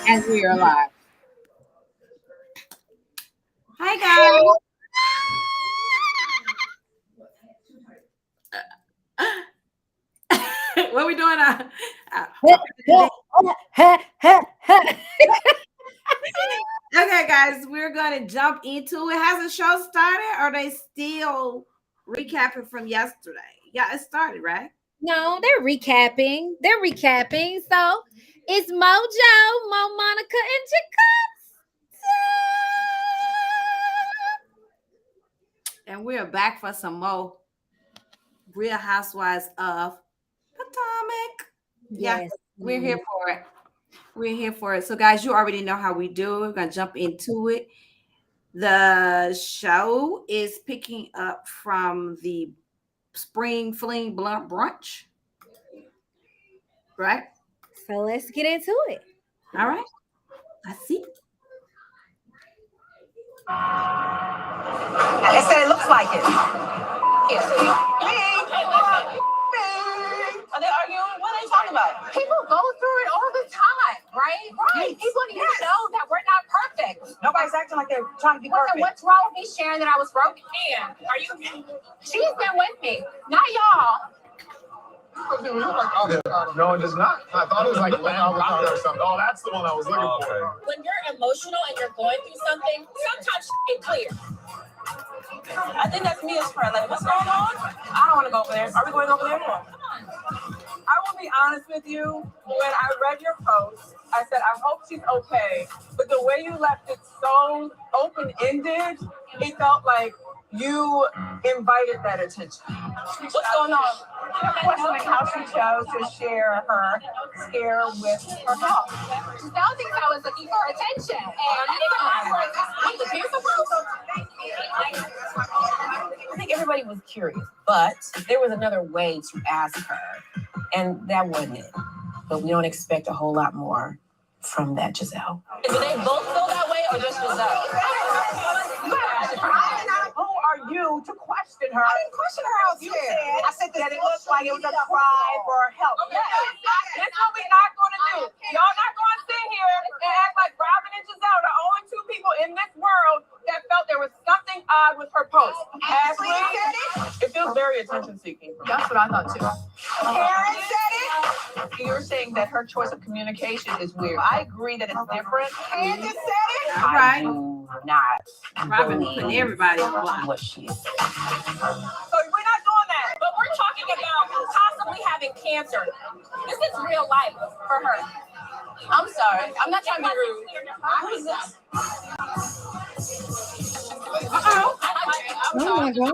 As we are live. Hi guys. What are we doing? Okay, guys, we're gonna jump into it. Has the show started, or are they still recapping from yesterday? Yeah, it started, right? No, they're recapping. So it's Mojo, Mo, Monica, and Jacob. And we're back for some more Real Housewives of Potomac. Yes. Yeah, we're here for it. We're here for it. So, guys, you already know how we do. We're gonna jump into it. The show is picking up from the spring fling blunt brunch, right? So let's get into it. All right. Let's see. They said it looks like it. Yes. Are they arguing? What are they talking about? People go through it all the time, right? Right. People need to know that we're not perfect. Nobody's acting like they're trying to be Listen, perfect. what's wrong with me sharing that I was broken? And are you? She's been with me, not y'all. No, it does not. I thought it was like lamb avocado or something. Oh, that's the one I was looking for. When you're emotional and you're going through something, sometimes it's clear. I think that's Mia's friend. Like, what's going on? I don't want to go over there. Are we going over there? Come on. I will be honest with you. When I read your post, I said, I hope she's okay. But the way you left it so open-ended, it felt like you invited that attention. What's going on? I'm questioning how she chose to share her scare with her dog. Gizelle thinks I was looking for attention. I think everybody was curious, but there was another way to ask her, and that wasn't it. But we don't expect a whole lot more from that, Gizelle. Do they both feel that way, or just Gizelle? Who are you to question her? I didn't question her. You said. I said that it looked like it was a cry for help. Yes. That's what we're not going to do. Y'all not going to sit here and act like Robin and Gizelle, the only two people in this world that felt there was something odd with her post. Ashley said it. It feels very attention-seeking. That's what I thought too. Karen said it. You're saying that her choice of communication is weird. I agree that it's different. Candace said it. All right. I do not. Robin putting everybody on block. What she is. So we're not doing that. But we're talking about possibly having cancer. This is real life for her. I'm sorry. I'm not trying to be rude. Who is this? Uh-oh. Oh my God.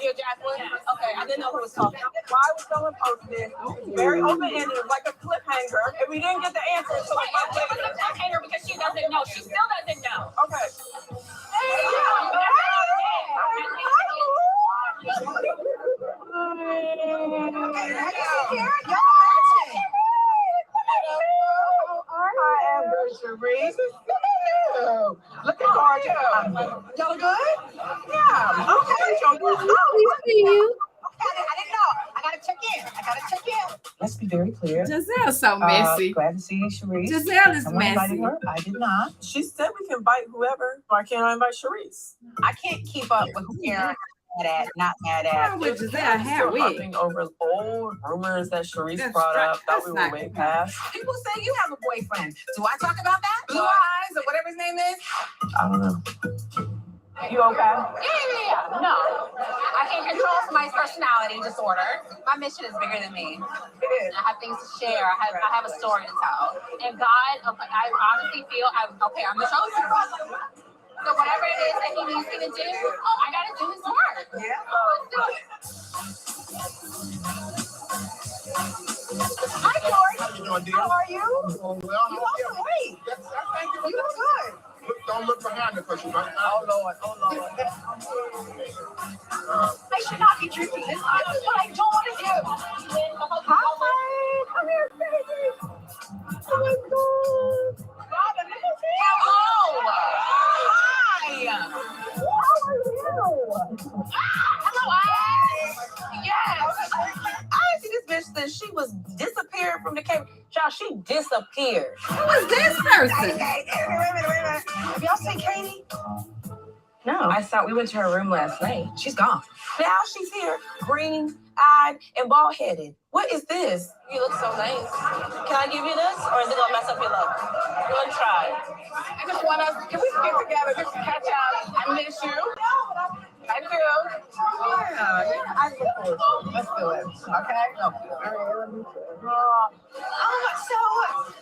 You're Jacqueline? Okay, I didn't know who was talking. Why was someone posted? Very open-ended, like a cliffhanger, and we didn't get the answer. So It was a cliffhanger because she doesn't know. She still doesn't know. okay. I am good, Cherie. Looking gorgeous. Y'all good? Yeah. Okay. We see you. I didn't know. I gotta check in. Let's be very clear. Gizelle's so messy. Glad to see you, Cherie. Giselle is Someone invited messy. her. I did not. She said we can invite whoever. Why can't I invite Cherise? I can't keep up with who Karen mad at, not mad at. With Giselle hair wig. Over old rumors that Cherise That's brought right. up. Thought That's we were not way good. past. People say you have a boyfriend. Do I talk about that? Blue Eyes or whatever his name is? I don't know. You okay? Yeah. No. I can't control somebody's personality disorder. My mission is bigger than me. It is. I have things to share. I have a story to tell. And God, I honestly feel I'm the chosen one. So whatever it is that He needs me to do, I gotta do His work. Yeah. So let's do it. Hi, George. How you doing, dear? How are you? Doing well. You lost some weight. Thank you. You look good. Don't look behind you because you might Oh Lord. I should not be drinking this. This is what I don't want to do. Hi. Come here, baby. Oh my God. Robin, hello. Hi. How are you? Hello, Yes. I see this bitch since she was disappeared from the camera. Child, she disappeared. Who is this person? Wait a minute. Have y'all seen Katie? No. I thought we went to her room last night. She's gone. Now she's here, green-eyed and bald-headed. What is this? You look so nice. Can I give you this, or is it gonna mess up your look? You wanna try? I just want us, can we get together just to catch up? I miss you. I do. Yeah, I look forward to it. Let's do it. Okay? So,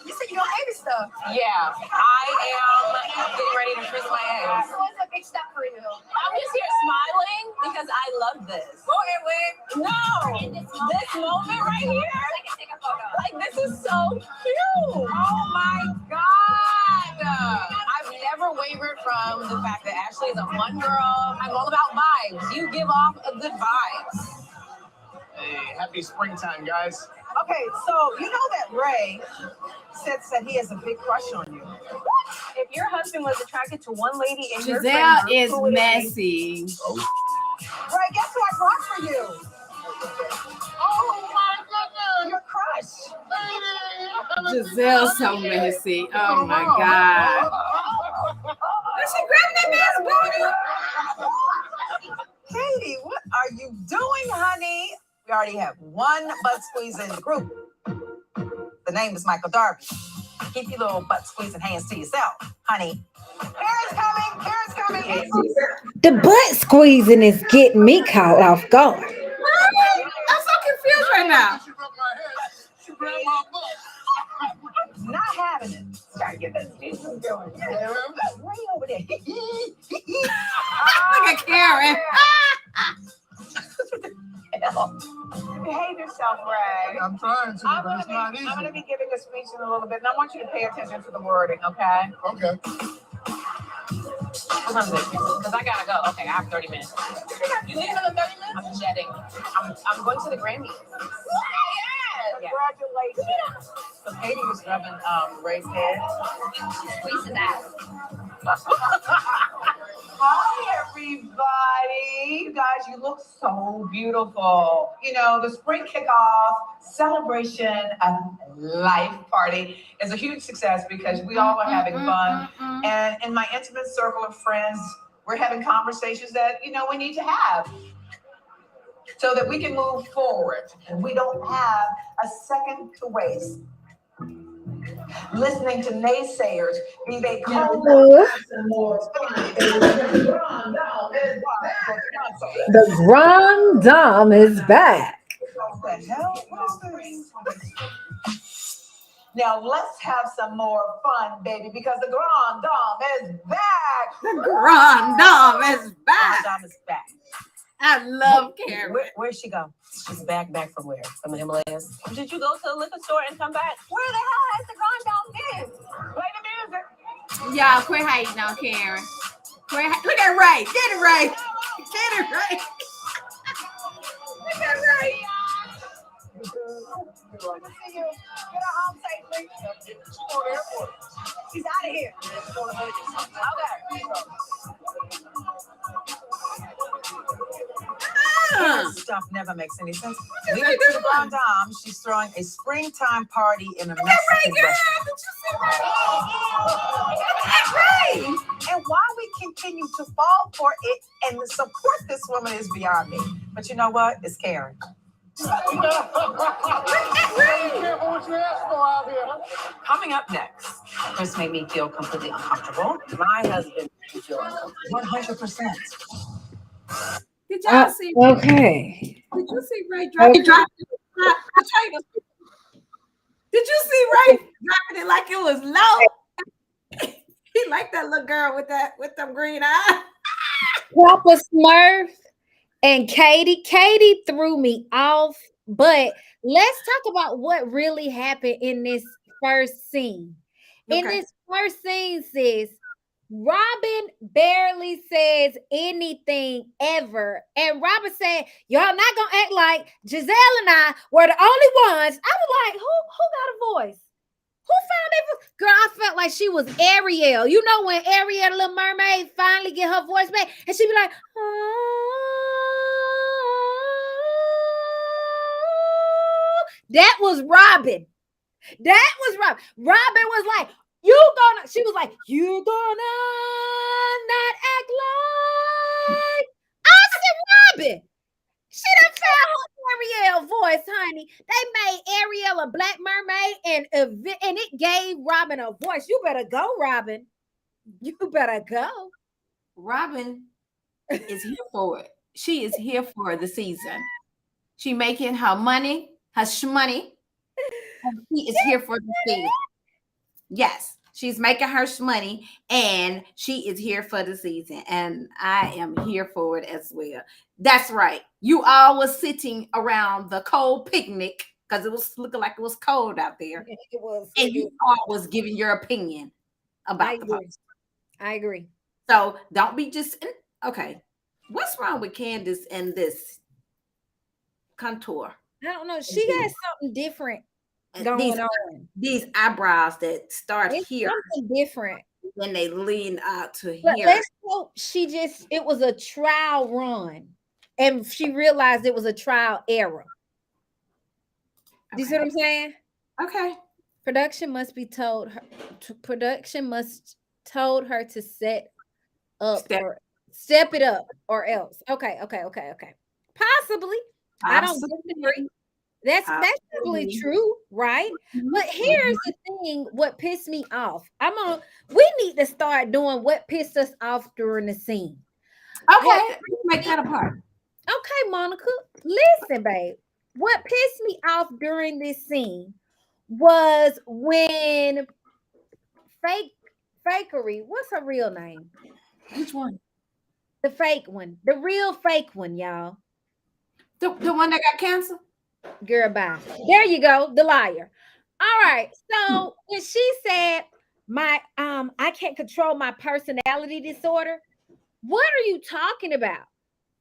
you said you don't hate this stuff. Yeah, I am getting ready to kiss my ass. So it's a big step for you. I'm just here smiling because I love this. Go ahead, Wig. No, this moment right here, like this is so cute. Oh my God! I've never wavered from the fact that Ashley is a fun girl. I'm all about vibes. You give off a good vibes. Hey, happy springtime, guys. Okay, so you know that Ray said that he has a big crush on you. If your husband was attracted to one lady in your friend Giselle group, is who would it be? messy. Ray, guess who I brought for you? Oh my goodness! Your crush. Giselle's so messy. Oh my God. Is she grabbing that man's booty? Katie, what are you doing, honey? We already have one butt squeeze in the group. The name is Michael Darby. Keep your little butt squeezing hands to yourself, honey. Karen's coming. Karen's coming. The butt squeezing is getting me caught off guard. I'm so confused right now. She rubbed my head. She grabbed my butt. Not having it. Gotta get that squeezing going. Way over there. Look at Karen. Behave yourself, Ray. I'm trying to, but it's not easy. I'm gonna be giving a speech in a little bit, and I want you to pay attention to the wording, okay? Okay. What time is it? Because I gotta go. Okay, I have 30 minutes. You need another 30 minutes? I'm jetting. I'm going to the Grammys. Yeah. Congratulations. So Katie was rubbing Ray's head. Squeeze his ass. Hi, everybody. You guys, you look so beautiful. You know, the spring kickoff celebration of life party is a huge success because we all are having fun. And in my intimate circle of friends, we're having conversations that, you know, we need to have so that we can move forward and we don't have a second to waste. Listening to naysayers, be they cold. The Grand Dame is back. What the hell? What is this? Now let's have some more fun, baby, because the Grand Dame is back. The Grand Dame is back. Dom is back. I love Karen. Where'd she go? She's back from where? From the Himalayas? Did you go to the liquor store and come back? Where the hell is the Grand Dame? Play the music. Y'all quit hating on Karen. Look at Ray. Get it, Ray. Get it, Ray. Look at Ray. Good to see you. Get her home safely. She's on the airport. She's out of here. This stuff never makes any sense. We went to the Grand Dame. She's throwing a springtime party in a Mexican restaurant. And why we continue to fall for it and support this woman is beyond me. But you know what? It's Karen. Coming up next, this made me feel completely uncomfortable. My husband made me feel uncomfortable. 100%. Did y'all see? Okay. Did you see Ray dropping? Okay. Did you see Ray dropping it like it was low? He liked that little girl with them green eyes. Papa Smurf and Katie. Katie threw me off, but let's talk about what really happened in this first scene. In Okay. this first scene, sis, Robin barely says anything ever. And Robin said, y'all not gonna act like Gizelle and I were the only ones. I was like, who got a voice? Who found it? Girl, I felt like she was Ariel. You know when Ariel, the Little Mermaid, finally get her voice back, and she be like, That was Robin. That was Robin. Robin was like, she was like, you gonna not act like. I said, Robin. She done found her Ariel voice, honey. They made Ariel a black mermaid and it gave Robin a voice. You better go, Robin. You better go. Robin is here for it. She is here for the season. She making her money, her shmoney. She is here for the season. Yes, she's making her money, and she is here for the season, and I am here for it as well. That's right. You all was sitting around the cold picnic because it was looking like it was cold out there, It was. and you all was giving your opinion about the post. I agree. So don't be just okay. What's wrong with Candace and this contour? I don't know. She got something different going on. These eyebrows that start It's here, something different. then they lean out to But here. let's hope it was a trial run, and she realized it was a trial error. Do you see what I'm saying? Okay. Production must be told her. Production must told her to step it up or else. Okay. Possibly. I don't disagree. That's probably true, right? But here's the thing: what pissed me off. We need to start doing what pissed us off during the scene. Okay, make that apart. Okay, Monica, listen, babe. What pissed me off during this scene was when fakery. What's her real name? Which one? The fake one. The real fake one, y'all. The one that got cancer? Girl, bye. There you go. The liar. All right. So when she said I can't control my personality disorder, what are you talking about?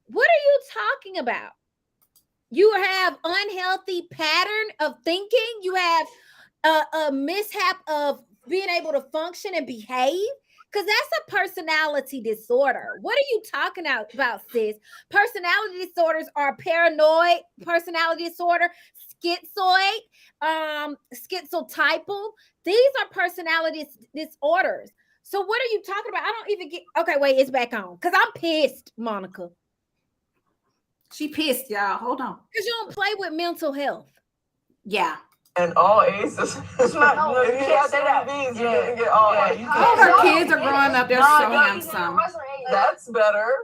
What are you talking about? You have unhealthy pattern of thinking. You have a mishap of being able to function and behave. Because that's a personality disorder. What are you talking about, sis? Personality disorders are paranoid personality disorder, schizoid, schizotypal. These are personality disorders. So what are you talking about? I don't even get. Okay, wait, it's back on. Because I'm pissed, Monica. She pissed, y'all. Hold on. Because you don't play with mental health. Yeah. And all aces. It's not. No, You can't say that. B's. You didn't get all A's. Oh, her kids are growing up. They're so handsome. That's better.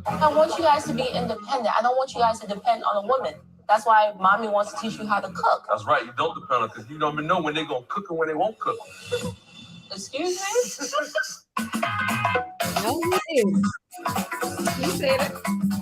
I want you guys to be independent. I don't want you guys to depend on a woman. That's why mommy wants to teach you how to cook. That's right. You don't depend on because you don't even know when they're going to cook and when they won't cook. Excuse me? No, he didn't. He said it.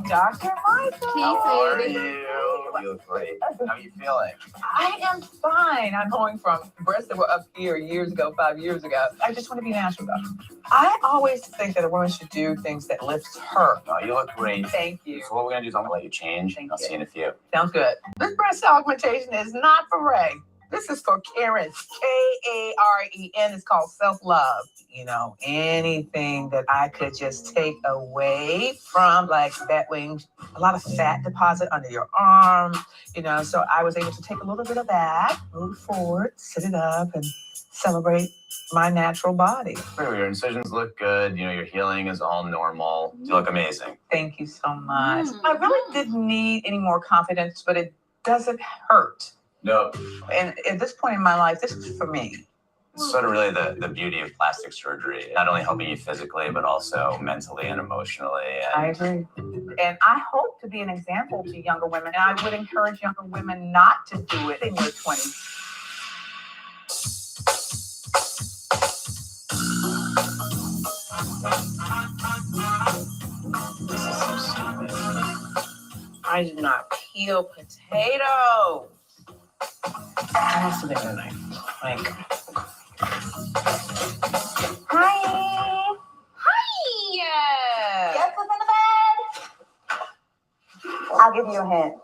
Dr. Michael. How are you? You look great. How are you feeling? I am fine. I'm going from breasts that were up here years ago, 5 years ago. I just want to be natural, though. I always think that a woman should do things that lifts her. No, you look great. Thank you. So what we're going to do is I'm going to let you change. Thank I'll you. see you in a few. Sounds good. This breast augmentation is not for Ray. This is for Karen. Karen. It's called self-love. You know, anything that I could just take away from, like that wing, a lot of fat deposit under your arm, you know, so I was able to take a little bit of that, move forward, sit it up, and celebrate my natural body. Your incisions look good. You know, your healing is all normal. You look amazing. Thank you so much. I really didn't need any more confidence, but it doesn't hurt. No. And at this point in my life, this is for me. It's sort of really the beauty of plastic surgery, not only helping you physically, but also mentally and emotionally. I agree. And I hope to be an example to younger women. And I would encourage younger women not to do it in their 20s. This is so stupid. I did not peel potatoes. I must have been a knife. Like, hi. Yes, what's in the bed? I'll give you a hint.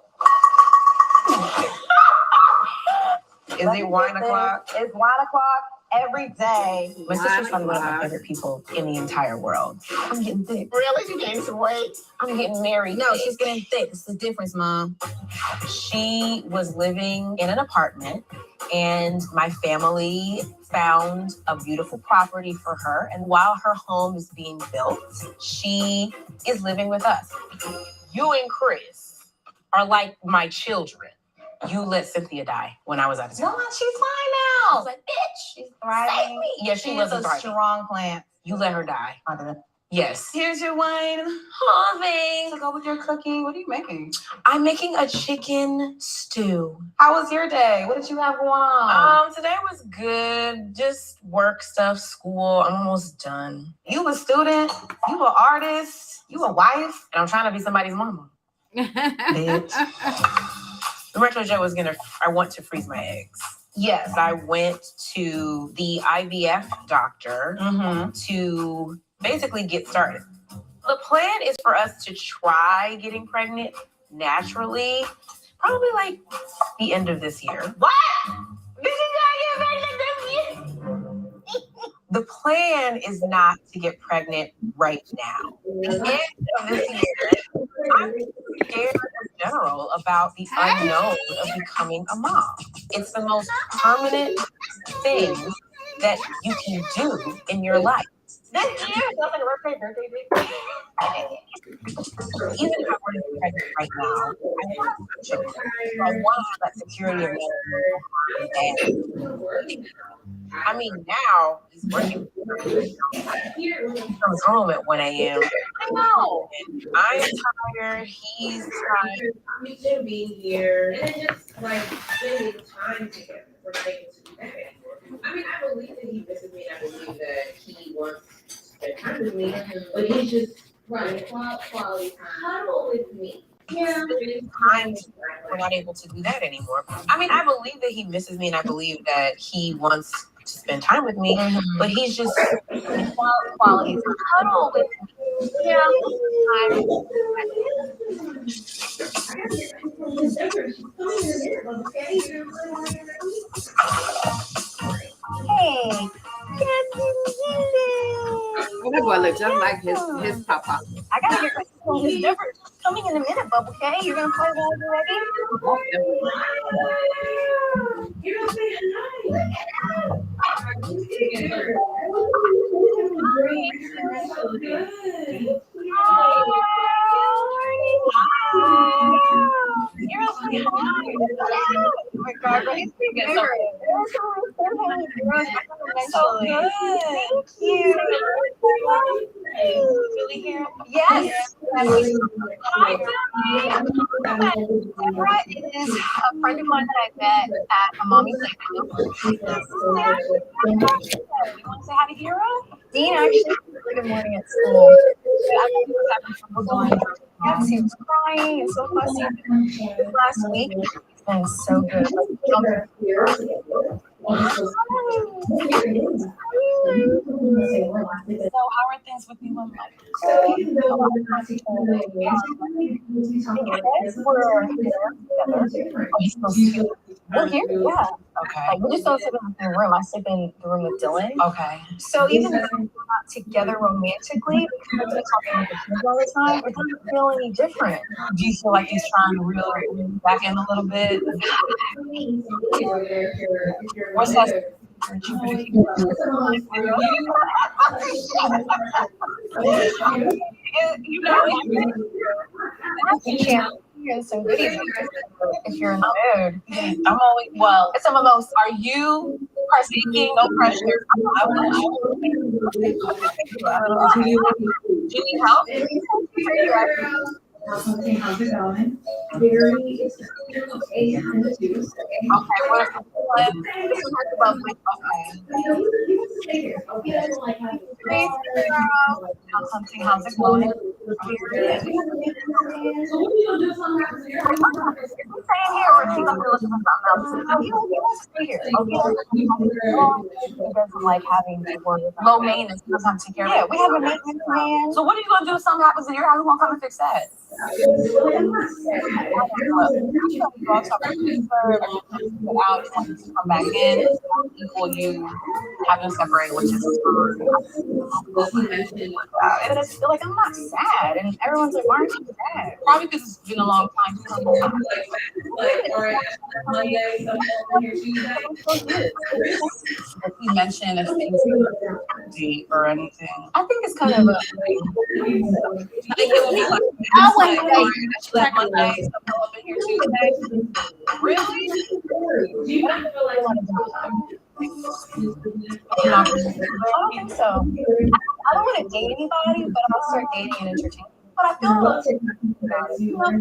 Is it wine o'clock? It's wine o'clock. every day. My sister's My probably one of my God. favorite people in the entire world. I'm getting thick. Really? You gained some weight? I'm getting married. No, she's getting thick. It's the difference, Mom. She was living in an apartment, and my family found a beautiful property for her. And while her home is being built, she is living with us. You and Chris are like my children. You let Cynthia die when I was out of town. No, she's fine now. I was like, bitch, She's thriving. yeah, she She was is a thriving. strong plant. You let her die. Yes. Here's your wine. Oh, thanks. To go with your cooking. What are you making? I'm making a chicken stew. How was your day? What did you have going on? Today was good. Just work stuff, school. I'm almost done. You a student, you an artist, you a wife. And I'm trying to be somebody's mama. Bitch. The retro jet was I want to freeze my eggs. Yes, I went to the IVF doctor to basically get started. The plan is for us to try getting pregnant naturally, probably like the end of this year. What? Did you not get pregnant this year? The plan is not to get pregnant right now. The end of this year, I'm scared in general about the unknown of becoming a mom. It's the most permanent thing that you can do in your life. This year is like a birthday. Even if I were to be pregnant right now, I have children. So I want to have that security of knowing. I mean, now he's working from home at 1 a.m. I know. And I'm tired. He's tired. We should be here and just like spending time together. We're not able to do that anymore. I mean, I believe that he misses me, and I believe that he wants to spend time with me, but he's just running quality time. Cuddle with me. Yeah. We're not able to do that anymore. I mean, I believe that he misses me, and I believe that he wants to spend time with me, but he's just quality time. Cuddle with me. Yeah. Hey, Oh, that boy look just like his papa. I gotta get his different coming in a minute, Bubble K. You're gonna play while you're ready? You're gonna say So good. Thank you. Really here? Yes. Hi, Deborah is a friend of mine that I met at a mommy's like. You want to say hi to Hero? Dean actually good morning at school. I think he was having trouble going. Yes, he was crying and so fussy. Last week, it's been so good. So how are things with you and Mike? You guys were together. Oh, he's supposed to be. We're here? Yeah. Okay. Like, we just don't sit in the same room. I sleep in the room with Dylan. Okay. So even if we're not together romantically, because we're talking with the kids all the time, it doesn't feel any different. Do you feel like he's trying to reel it back in a little bit? What's that? You know, here's some goodies if you're in the mood. I'm always it's some of those. Are you seeking no pressure? Do you need help? How's it going? Very How's it going? Like having to work low maintenance doesn't take care of it. Yeah, we have a maintenance man. So what are you gonna do if something happens in your house? Who's gonna come and fix that? Come back in, equal you having to separate, which is and it's still like I'm not sad, and everyone's like, "Why aren't you sad?" Probably because it's been a long time. If you mention if things deep or anything, I think it's kind of a. I think it would be like, I should check Monday, so come up in here Tuesday. Really? I don't think so. I don't want to date anybody, but I'll start dating and entertaining. But I feel like I'm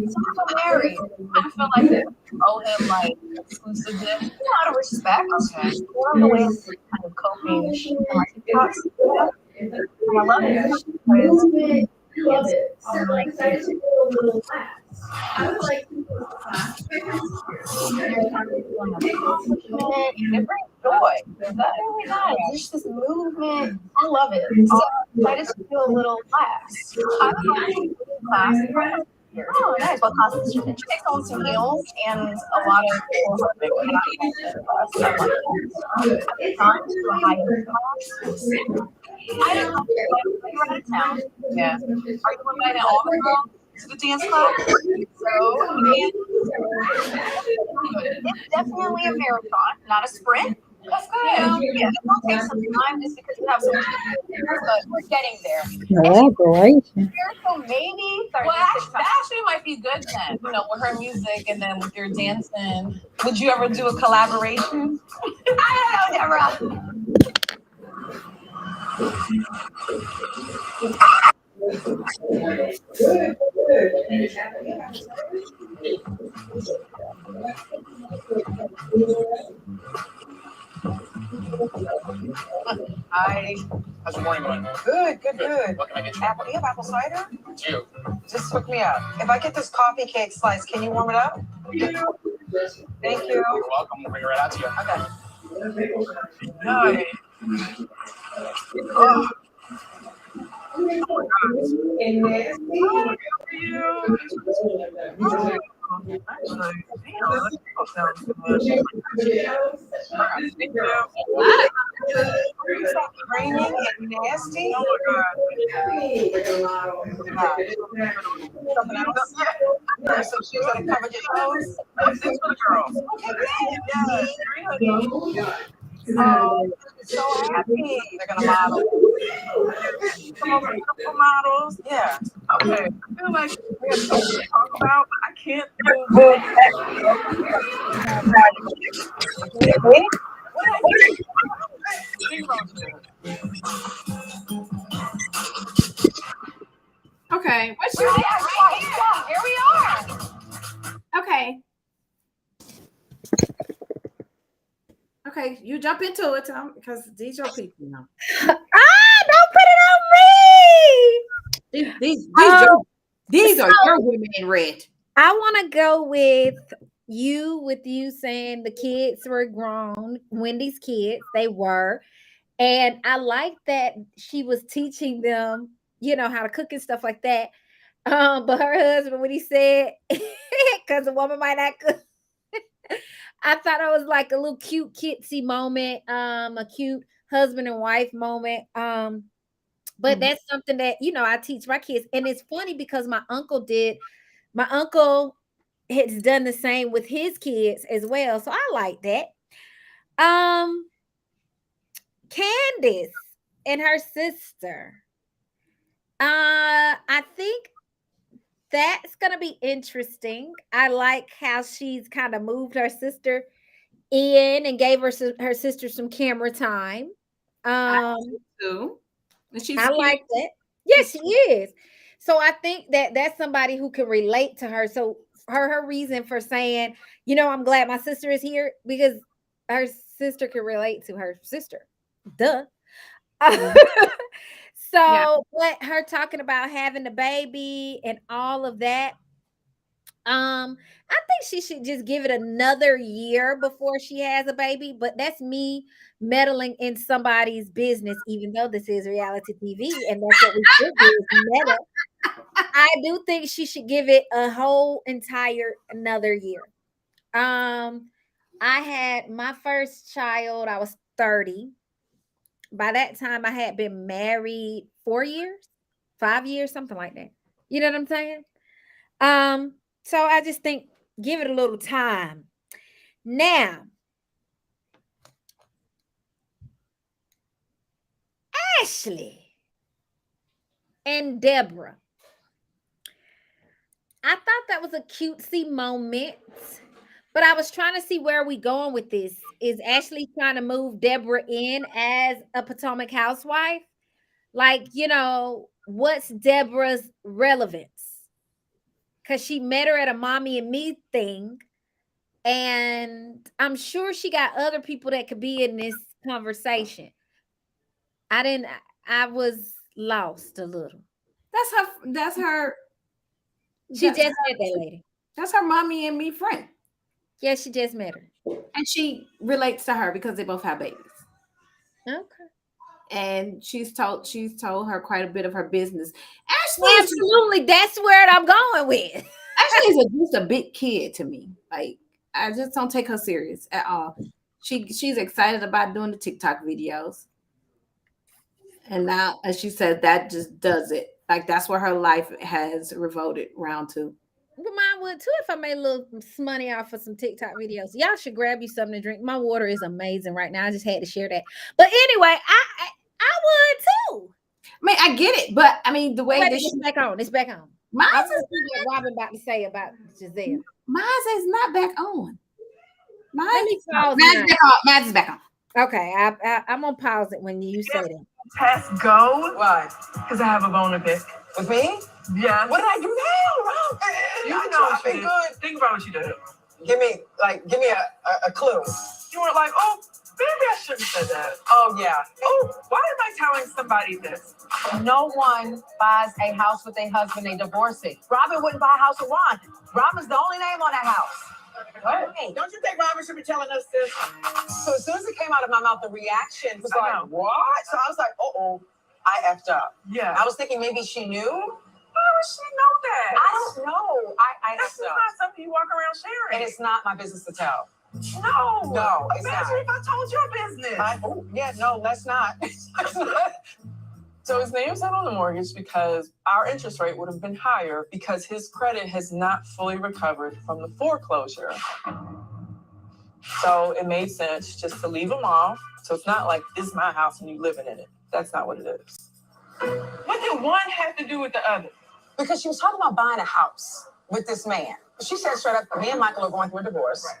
married. I feel like I owe him like exclusiveness, out of respect. Okay. One of the ways to kind of coping. I love it. I love it. I'm like excited to go a little class. I would like to go to class. It brings joy. That's really nice. There's this movement. I love it. So I just feel a little class. I don't know class. Oh, nice. What class is it? She takes on some heels and a lot of time to a higher class. I don't know. You're out of town. Yeah. Are you inviting all the girls to the dance class? So it's definitely a marathon, not a sprint. That's good. Yeah, it will take some time just because you have so much experience, but we're getting there. Collaboration. So maybe well, that actually might be good then. You know, with her music and then with your dancing. Would you ever do a collaboration? I don't know, never. How's your morning going? Good. What can I get you? Apple, you have apple cider? You. Just hook me up. If I get this coffee cake slice, can you warm it up? Thank you. You're welcome. We'll bring it right out to you. Okay. Nice. Oh. Raining and nasty. Oh my God. So she's gonna cover your nose. This for the girls. Okay. Oh, so happy. They're gonna model. Some of the beautiful models. Yeah. Okay. I feel like we have something to talk about, but I can't move Okay, what's Here your we are. okay? Okay, you jump into it, Tom, because these are people now. Don't put it on me. These are your women in red. I want to go with you saying the kids were grown. Wendy's kids, they were. And I like that she was teaching them, how to cook and stuff like that. But her husband, when he said, because a woman might not cook, I thought it was like a little cute kitsy moment, a cute husband and wife moment. But that's something that, I teach my kids. And it's funny because my uncle has done the same with his kids as well. So I like that. Candace and her sister. I think that's gonna be interesting. I like how she's kind of moved her sister in and gave her sister some camera time. I do. And she's I cute. like that. Yes, she is. So I think that that's somebody who can relate to her. So her reason for saying, I'm glad my sister is here because her sister can relate to her sister. Duh. So, but her talking about having the baby and all of that, I think she should just give it another year before she has a baby. But that's me meddling in somebody's business, even though this is reality TV, and that's what we should do is meddle. I do think she should give it a whole entire another year. I had my first child, I was 30. by that time I had been married 4 years, 5 years, something like that. You know what I'm saying? So I just think give it a little time. Now, Ashley and Deborah. I thought that was a cutesy moment, but I was trying to see where are we going with this. Is Ashley trying to move Deborah in as a Potomac housewife? Like, what's Deborah's relevance? Because she met her at a mommy and me thing. And I'm sure she got other people that could be in this conversation. I was lost a little. That's her She that's just her, met that lady. that's her mommy and me friend. Yeah, she just met her. And she relates to her because they both have babies. Okay. And she's told her quite a bit of her business. Ashley is Absolutely. That's where I'm going with. Ashley is just a big kid to me. Like, I just don't take her serious at all. She's excited about doing the TikTok videos. And now, as she said, that just does it. Like, that's where her life has revolted round to. But mine would too if I made a little money off of some TikTok videos. Y'all should grab you something to drink. My water is amazing right now. I just had to share that. But anyway, I would too. I mean, I get it, but I mean, the way Wait, that it's back on. It's back on. mine I want is to see what Robin about to say about Gizelle. not back on. Let me pause Mine's back on. Mine's is back on. Okay, I'm gonna pause it when you say that. Test go. Why? Because I have a bone to pick. With me? Yeah. What did I do now? You I know tried what you it did. good. Think about what you did. Give me a clue. You were like, oh, maybe I shouldn't have said that. Oh yeah. Oh, why am I telling somebody this? No one buys a house with a husband they divorce it. Robin wouldn't buy a house with Ron. Robin's the only name on that house. What? Don't you think Robin should be telling us this? So as soon as it came out of my mouth, the reaction was I like, know. what? So I was like, uh-oh, I effed up. Yeah. I was thinking maybe she knew. Why would she know that? I don't know. I That's effed just up. not something you walk around And sharing. it's not my business to tell. No. No, it's Imagine not. if I told your business. Oh, yeah, no, let's not. So his name's not on the mortgage because our interest rate would have been higher because his credit has not fully recovered from the foreclosure. So it made sense just to leave him off. So it's not like this is my house and you living in it. That's not what it is. What did one have to do with the other? Because she was talking about buying a house with this man. She said straight up, me and Michael are going through a divorce. Right.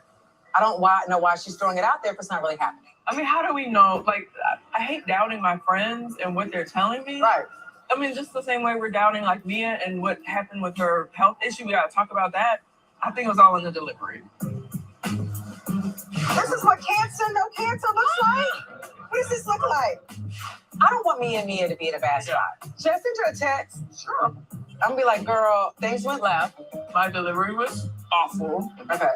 I don't know why she's throwing it out there if it's not really happening. I mean, how do we know? Like, I hate doubting my friends and what they're telling me. Right. I mean, just the same way we're doubting like Mia and what happened with her health issue. We gotta talk about that. I think it was all in the delivery. This is what no cancer looks like. What does this look like? I don't want me and Mia to be in a bad spot. Should I send her a text? Sure. I'm gonna be like, girl, things went left. My delivery was awful. Okay.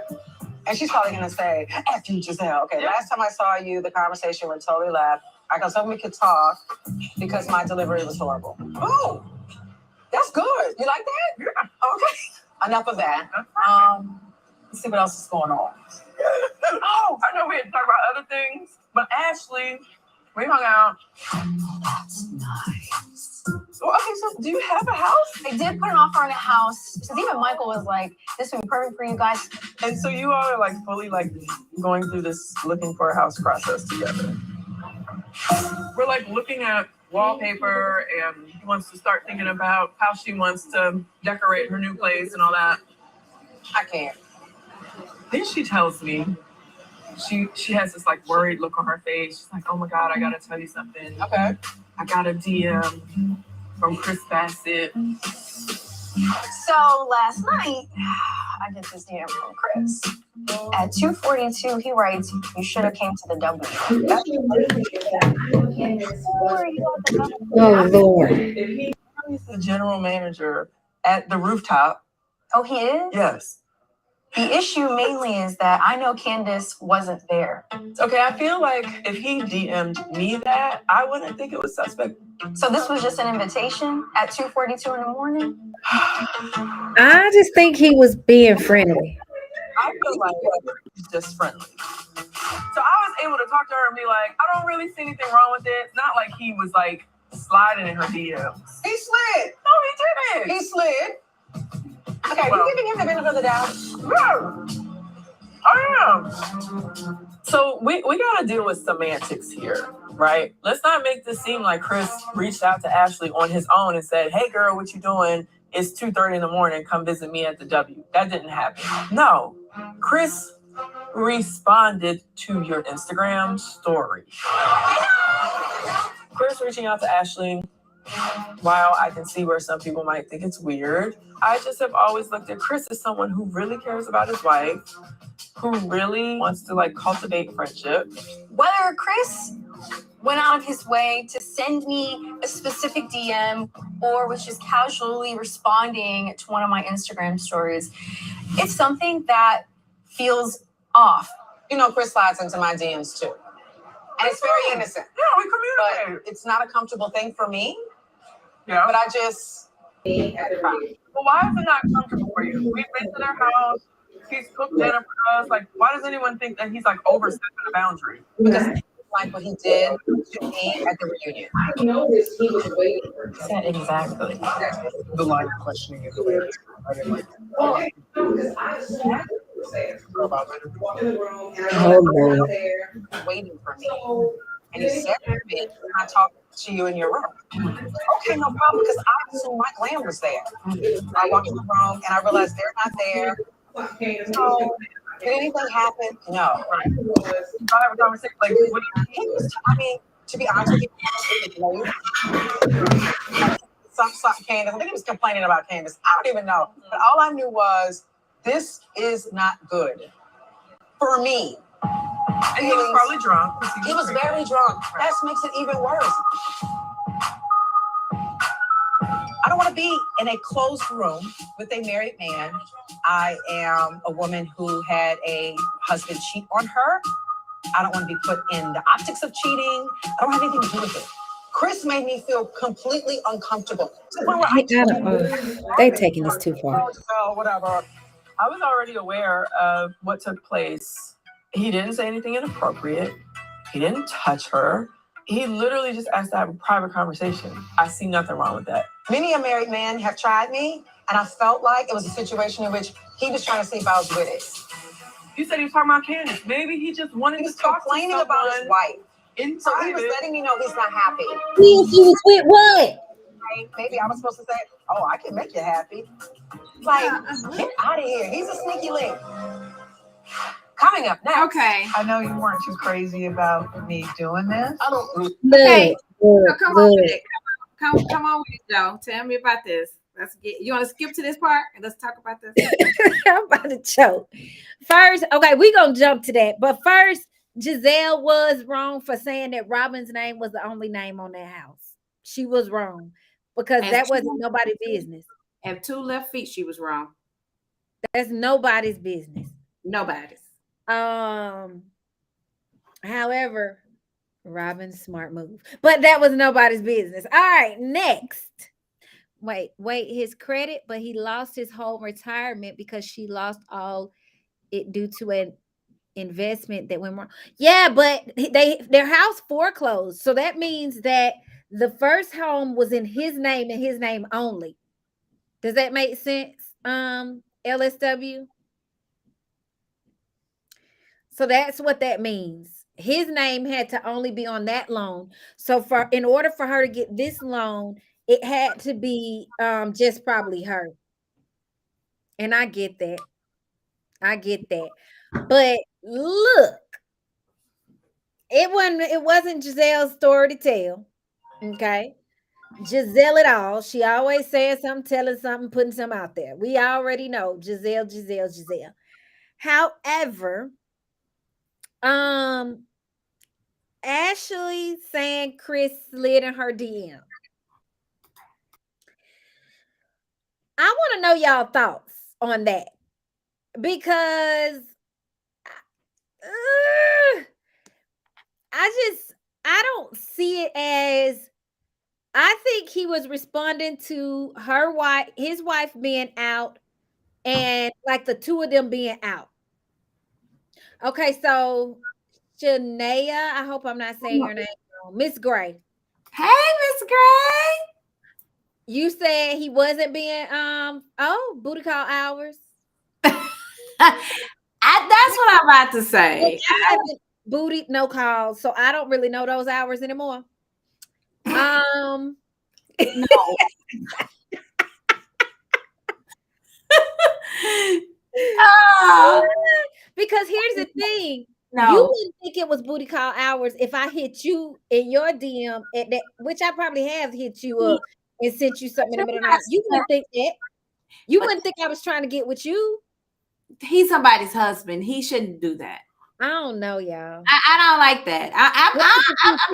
And she's probably gonna say, F you, Gizelle. Okay, Yeah. last time I saw you, the conversation went totally left. I was hoping we could talk because my delivery was horrible. Oh, that's good. You like that? Yeah. Okay. Enough of that. Let's see what else is going on. Oh, I know we had to talk about other things, but Ashley, we hung out. That's nice. Well, okay, so do you have a house? They did put an offer on a house because even Michael was like, "This would be perfect for you guys." And so you all are like fully like going through this looking for a house process together. We're like looking at wallpaper, and he wants to start thinking about how she wants to decorate her new place and all that. I can't. Then she tells me she has this like worried look on her face. She's like, "Oh my God, I gotta tell you something. Okay. I got a DM from Chris Bassett." So last night, I get this DM from Chris. At 2:42, he writes, "You should have came to the W." Oh Lord. He's the general manager at the rooftop. Oh, he is? Yes. The issue mainly is that I know Candace wasn't there. Okay, I feel like if he DM'd me that, I wouldn't think it was suspect. So this was just an invitation at 2:42 in the morning? I just think he was being friendly. I feel like he's just friendly. So I was able to talk to her and be like, I don't really see anything wrong with it. Not like he was like sliding in her DMs. He slid. No, he didn't. He slid. Okay, Well, you giving him the benefit of the doubt? No, I am. So we got to deal with semantics here, right? Let's not make this seem like Chris reached out to Ashley on his own and said, hey, girl, what you doing? It's 2:30 in the morning. Come visit me at the W. That didn't happen. No, Chris responded to your Instagram story. Chris reaching out to Ashley, while I can see where some people might think it's weird, I just have always looked at Chris as someone who really cares about his wife, who really wants to like cultivate friendship. Whether Chris went out of his way to send me a specific DM or was just casually responding to one of my Instagram stories, it's something that feels off. You know, Chris slides into my DMs too. And it's very innocent. Yeah, we communicate. But it's not a comfortable thing for me. Yeah. But I just... Well, why is it not comfortable for you? We've been to their house. He's cooked dinner for us. Like, why does anyone think that he's like overstepping a boundary? Because like what he did to me at the reunion. I noticed he was waiting for me. Said exactly. The line of questioning is weird. I didn't like Well, because I snapped there. about it. Walk in the room and Oh, I was Lord. right there. Waiting for me. So, And he said to me, can I talk to you in your room? Okay, no problem, because I assumed my glam was there. I walked in the room and I realized they're not there. So, did anything happen? No. Right. Y'all have a conversation. Like, what do you He was, I mean, to be honest with you, he was late. Something Candace. I think he was complaining about Candace. I don't even know. But all I knew was this is not good for me. And he was probably drunk. He was very drunk. That makes it even worse. I don't want to be in a closed room with a married man. I am a woman who had a husband cheat on her. I don't want to be put in the optics of cheating. I don't have anything to do with it. Chris made me feel completely uncomfortable. To the point where They're taking this too far. So whatever. I was already aware of what took place. He didn't say anything inappropriate. He didn't touch her. He literally just asked to have a private conversation. I see nothing wrong with that. Many a married man have tried me, and I felt like it was a situation in which he was trying to see if I was with it. You said he was talking about Candace. Maybe he just wanted He was to talk complaining to about his wife. In So he was letting me know he's not happy. He was with what? Maybe I was supposed to say, oh, I can make you happy. Like, get out of here. He's a sneaky link. Coming up next. Okay. I know you weren't too crazy about me doing this. I don't. Okay. So come on Look. with it. Come on with it, Joe. Tell me about this. Let's get. You want to skip to this part and let's talk about this. I'm about to choke. First, okay, we're gonna jump to that. But first, Gizelle was wrong for saying that Robin's name was the only name on that house. She was wrong because And that she- wasn't nobody's business. Have 2 left feet. She was wrong. That's nobody's business. Nobody's. However, Robin's smart move, but that was nobody's business. All right, next. Wait, his credit, but he lost his whole retirement because she lost all it due to an investment that went wrong. Yeah, but their house foreclosed. So that means that the first home was in his name and his name only. Does that make sense? LSW. So that's what that means. His name had to only be on that loan. So in order for her to get this loan, it had to be just probably her. And I get that. But look, it wasn't Gizelle's story to tell. Okay. Gizelle at all. She always saying something, telling something, putting something out there. We already know Gizelle. However, Ashley saying Chris slid in her DM. I want to know y'all thoughts on that because I don't see it as. I think he was responding to his wife being out, and like the two of them being out. Okay, so Shania. I hope I'm not saying your name wrong. Miss Gray. Hey, Miss Gray. You said he wasn't being booty call hours. That's what I'm about to say. I haven't booty no calls, so I don't really know those hours anymore. No. Because here's the thing. No. You wouldn't think it was booty call hours if I hit you in your DM at that, which I probably have hit you up and sent you something in the middle of the night. You wouldn't think that. You wouldn't think I was trying to get with you. He's somebody's husband. He shouldn't do that. I don't know, y'all. I don't like that. I've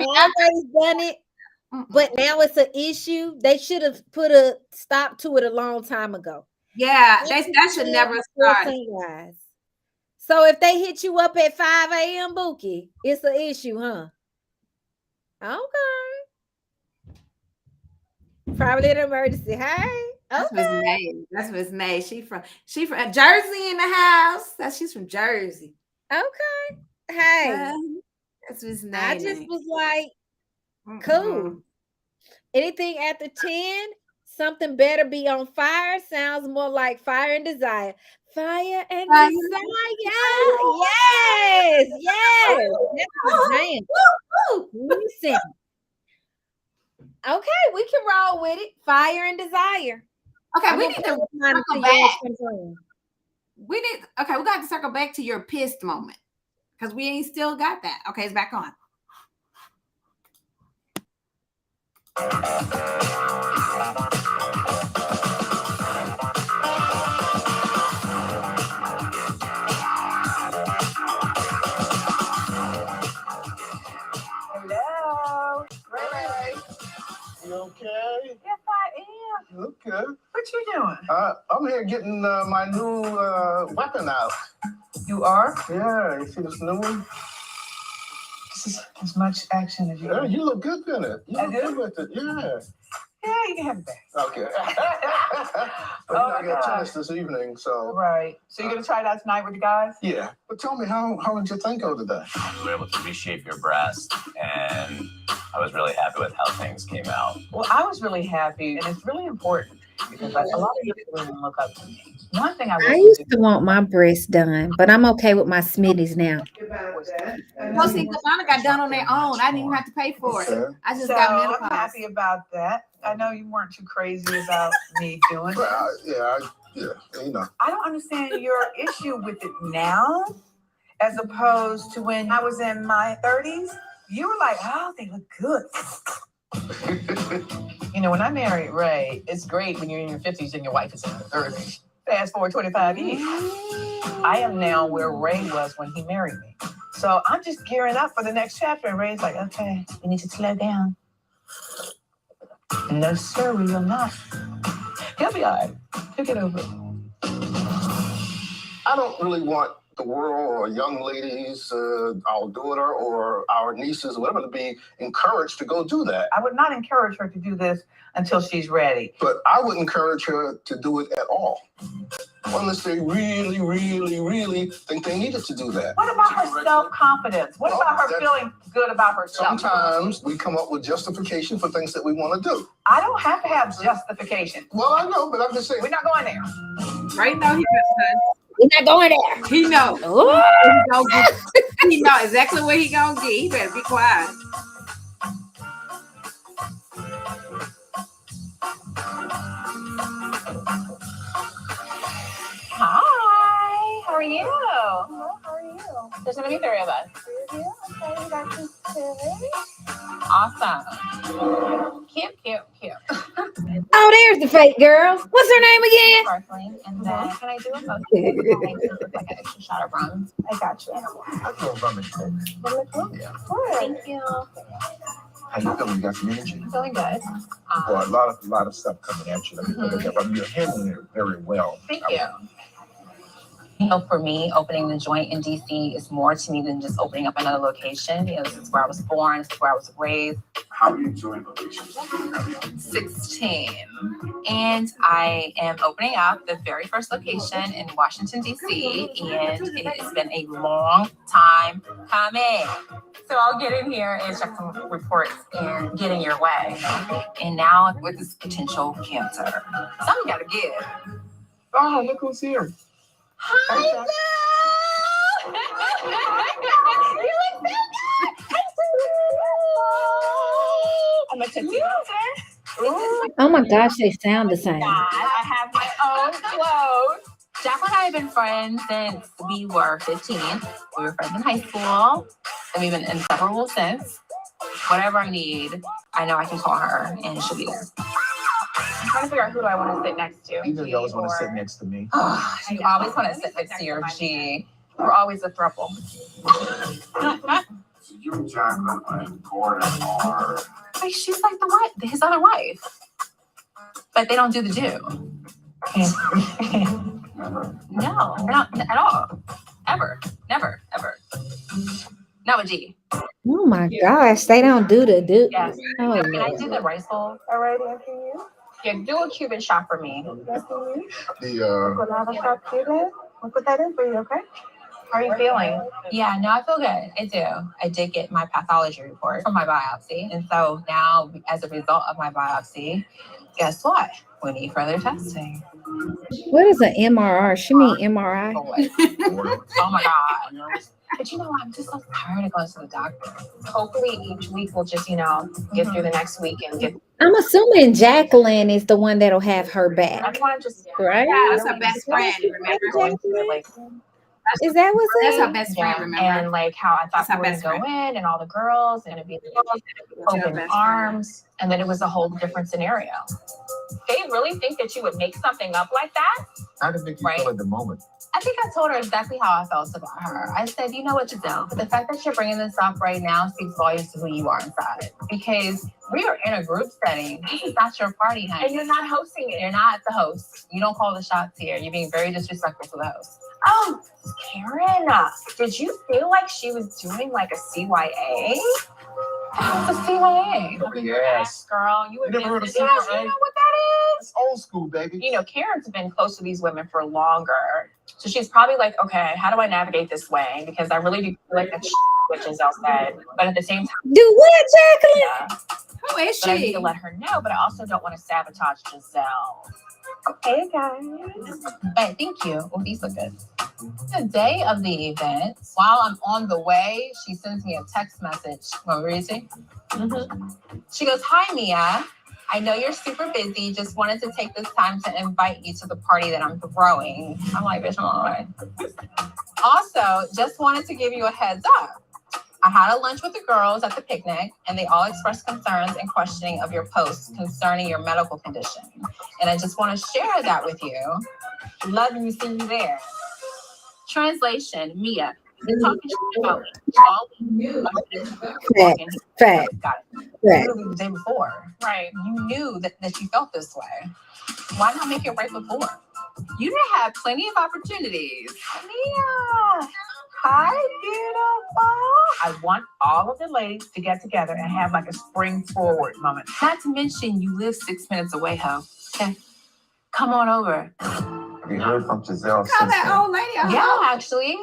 always done it, but now it's an issue. They should have put a stop to it a long time ago. Yeah, that should never start. Guys. So if they hit you up at 5 a.m., Bookie, it's an issue, huh? Okay. Probably an emergency. Hey. That's Miss May. That's Miss May. She from Jersey in the house. She's from Jersey. Okay. Hey. That's Miss May. I just was like, cool. Anything after 10, something better be on fire. Sounds more like fire and desire. Fire and desire. Yes. That's the Listen. Okay, we can roll with it. Fire and desire. Okay, we need to circle back. We got to circle back to your pissed moment because we ain't still got that. Okay, it's back on. Hello. Ray. You okay? Yes, I am. You look good. What you doing? I'm here getting my new weapon out. You are? Yeah, you see this new one? This is as much action as you Yeah, you look good in it. You look good with it. Yeah. Yeah, you can have it back. Okay. But I got tennis this evening, so. Right. So you're gonna try that tonight with the guys? Yeah. But tell me, how did your thing go today? We were able to reshape your breast, and I was really happy with how things came out. Well, I was really happy, and it's really important because like, a lot of people really look up to me. One thing I used to want my breasts done, but I'm okay with my smitties now. Well, see, Gavana got done on their own. I didn't even have to pay for it. I just got menopause. I'm happy about that. I know you weren't too crazy about me doing it. Yeah, you know. I don't understand your issue with it now, as opposed to when I was in my 30s. You were like, oh, they look good. You know, when I married Ray, it's great when you're in your 50s and your wife is in her 30s. Fast forward 25 years. I am now where Ray was when he married me. So I'm just gearing up for the next chapter. And Ray's like, okay, you need to slow down. No, sir, we will not. He'll be all right. He'll get over it. I don't really want the world or young ladies, our daughter or our nieces, whatever, to be encouraged to go do that. I would not encourage her to do this until she's ready. But I would encourage her to do it at all. Unless they really, really, really think they needed to do that. What about her self-confidence? What about her feeling good about herself? Sometimes we come up with justification for things that we want to do. I don't have to have justification. Well, I know, but I'm just saying. We're not going there. Right now, we're not going there. He knows. He knows exactly what he gonna get. He better be quiet. Hi, how are you? Hello, how are you? There's gonna be 3 of us. 3 of you? Okay, we got you today. Awesome. Cute. Oh, there's the fake girl. What's her name again? Sparkling. And then can I do a photo? Like an extra shot of rum. I got you. I feel rum and coke. Yeah. Thank you. How you feeling? You got some energy? I'm feeling good. Well, a lot of stuff coming at you. Let me put it up. You're handling it very well. Thank you. You know, for me, opening the joint in DC is more to me than just opening up another location. You know, this is where I was born, this is where I was raised. How are you enjoying vacation? 16. And I am opening up the very first location in Washington, D.C. And it has been a long time coming. So I'll get in here and check some reports and get in your way. And now with this potential cancer, something gotta give. Oh, look who's here. Hi, Belle! You look so good! I'm a tootsie. Oh my gosh, they sound the same. I have my own clothes. Jacqueline and I have been friends since we were 15. We were friends in high school, and we've been inseparable since. Whatever I need, I know I can call her, and she'll be there. I'm trying to figure out who do I want to sit next to. You know you always want to sit next to me. You always want to sit next to your G. We're always a throuple. So you and Jacqueline and Gordon are. Like she's like his other wife, but they don't do the do. No, not at all. Ever, never, ever. Not with G. Oh my gosh, they don't do the do. Yes. Oh, Can I do the rice bowl already? Yeah, do a Cuban shot for me. The shot Cuban. We'll put that in for you, okay? How are you feeling? Yeah, no, I feel good. I do. I did get my pathology report from my biopsy. And so now, as a result of my biopsy, guess what? We need further testing. what is an MRR? She mean MRI? Oh my God. But you know, I'm just so tired of going to the doctor. Hopefully each week we'll just, get through the next week and get. I'm assuming Jacqueline is the one that'll have her back, I want to just. right? Yeah, that's her best friend, remember? Is that what's That's up? her best friend, remember? And like how I thought That's we her were going to best go in and all the girls and it'd be open arms. And then it was a whole different scenario. They really think that you would make something up like that? How did make you feel at the moment? I think I told her exactly how I felt about her. I said, you know what, Gizelle, the fact that you're bringing this up right now speaks volumes to who you are inside. Because we are in a group setting. This is not your party, honey. And you're not hosting it. You're not the host. You don't call the shots here. You're being very disrespectful to the host. Oh, Karen, did you feel like she was doing like a CYA? What's a CYA? Yes. Girl, you You never heard of you know CYA? what that is? It's old school, baby. Karen's been close to these women for longer. So she's probably like, okay, how do I navigate this way? Because I really do feel like that's what Gizelle said. But at the same time, Do what, Jacqueline? yeah. Who is But I need she? to let her know, but I also don't want to sabotage Gizelle. Hey, guys. But thank you. Oh, these look good. The day of the event, while I'm on the way, she sends me a text message. Want me to read it? She goes, "Hi, Mia. I know you're super busy. Just wanted to take this time to invite you to the party that I'm throwing." I'm like, bitch, I'm all right. Also, just wanted to give you a heads up. I had a lunch with the girls at the picnic, and they all expressed concerns and questioning of your posts concerning your medical condition. And I just want to share that with you. Love you, see you there. Translation, Mia, you've been talking shit about me all week. Fact. Got it. Fact. Literally the day before. Right. You knew that you felt this way. Why not make it right before? You didn't have plenty of opportunities. Mia. Hi, beautiful. I want all of the ladies to get together and have like a spring forward moment. Not to mention you live 6 minutes away, ho. Okay. Come on over. We heard from Gizelle Call since that then. old lady a Yeah, hoe. actually,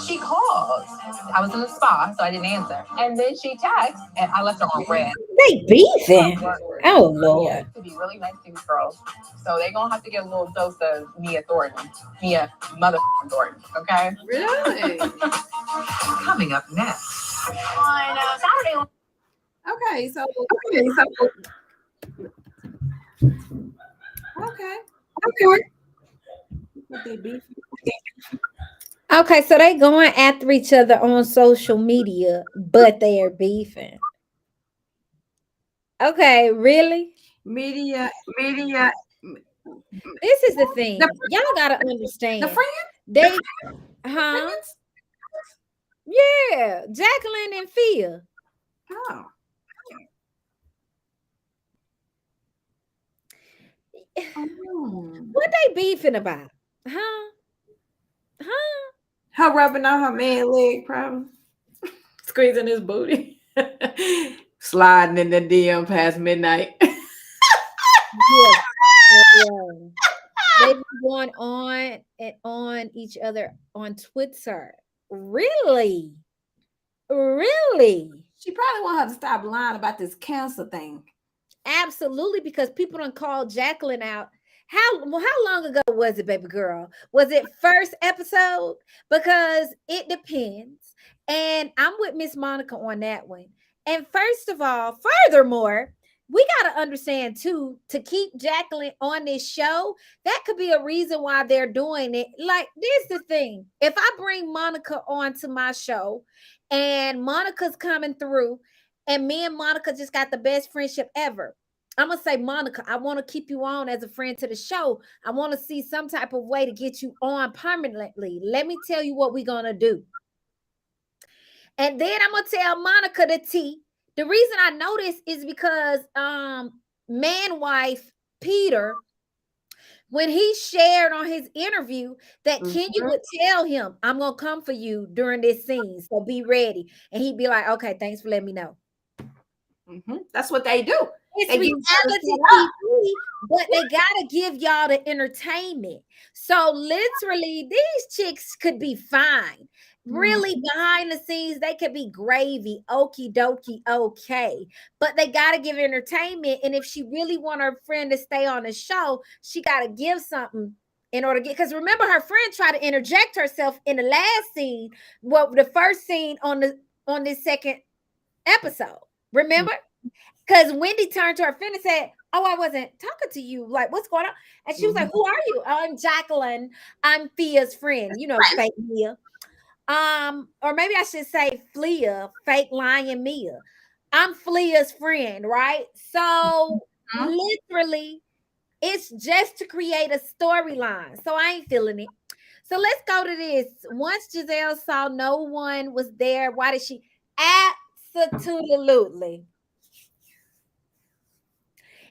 she called. I was in the spa, so I didn't answer. And then she texted, and I left her on red. They beefing. Oh Lord. To be really nice to these girls. So they're going to have to get a little dose of Mia Thornton. Mia motherfucking Thornton, okay? Really? Coming up next. On Saturday. Okay, so okay. What they beef? Okay, so they going after each other on social media, but they are beefing. Okay, really? Media. This is the thing. Y'all gotta understand. The friend? They, huh? Yeah, Jacqueline and Fia. Oh. What they beefing about? Huh? Her rubbing on her man leg, probably. Squeezing his booty. sliding in the DM past midnight. Yes. Yeah. They've been going on and on each other on Twitter. Really? Really? She probably want her to stop lying about this cancer thing. Absolutely, because people don't call Jacqueline out. How long ago was it, baby girl? Was it first episode? Because it depends. And I'm with Miss Monica on that one. And first of all, furthermore, we got to understand too, to keep Jacqueline on this show, that could be a reason why they're doing it. Like, this the thing. If I bring Monica onto my show and Monica's coming through, and me and Monica just got the best friendship ever, I'm gonna say, Monica, I want to keep you on as a friend to the show. I want to see some type of way to get you on permanently. Let me tell you what we're gonna do. And then I'm gonna tell Monica the tea. The reason I know this is because man wife Peter, when he shared on his interview that Kenya would tell him, I'm gonna come for you during this scene, so be ready. And he'd be like, okay, thanks for letting me know. That's what they do. It's They reality TV, but they gotta give y'all the entertainment. So literally, these chicks could be fine. Really, behind the scenes, they could be gravy, okie dokie, okay. But they gotta give entertainment. And if she really want her friend to stay on the show, she gotta give something in order to get. Because remember, her friend tried to interject herself in the last scene, well, the first scene on this second episode. Remember? Because Wendy turned to her friend and said, oh, I wasn't talking to you. Like, what's going on? And she was like, who are you? Oh, I'm Jacqueline. I'm Fia's friend. You know, fake Mia. Or maybe I should say Flea, fake lying Mia. I'm Flea's friend, right? So literally, it's just to create a storyline. So I ain't feeling it. So let's go to this. Once Gizelle saw no one was there, why did she? Absolutely.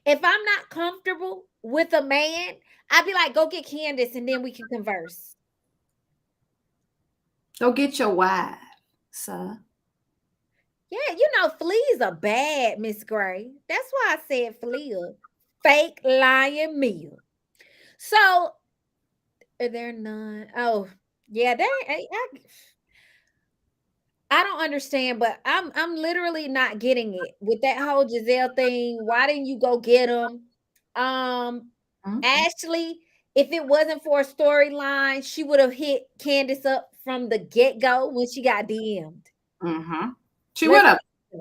If I'm not comfortable with a man, I'd be like, go get Candace and then we can converse. Go get your wife, sir. Yeah, you know, Flea's a bad Miss Gray. That's why I said Flea. Fake lying Mia. So, are there none? Oh, yeah, I don't understand, but I'm literally not getting it with that whole Gizelle thing. Why didn't you go get him? Ashley, if it wasn't for a storyline, she would have hit Candace up from the get-go when she got DM'd. She would have.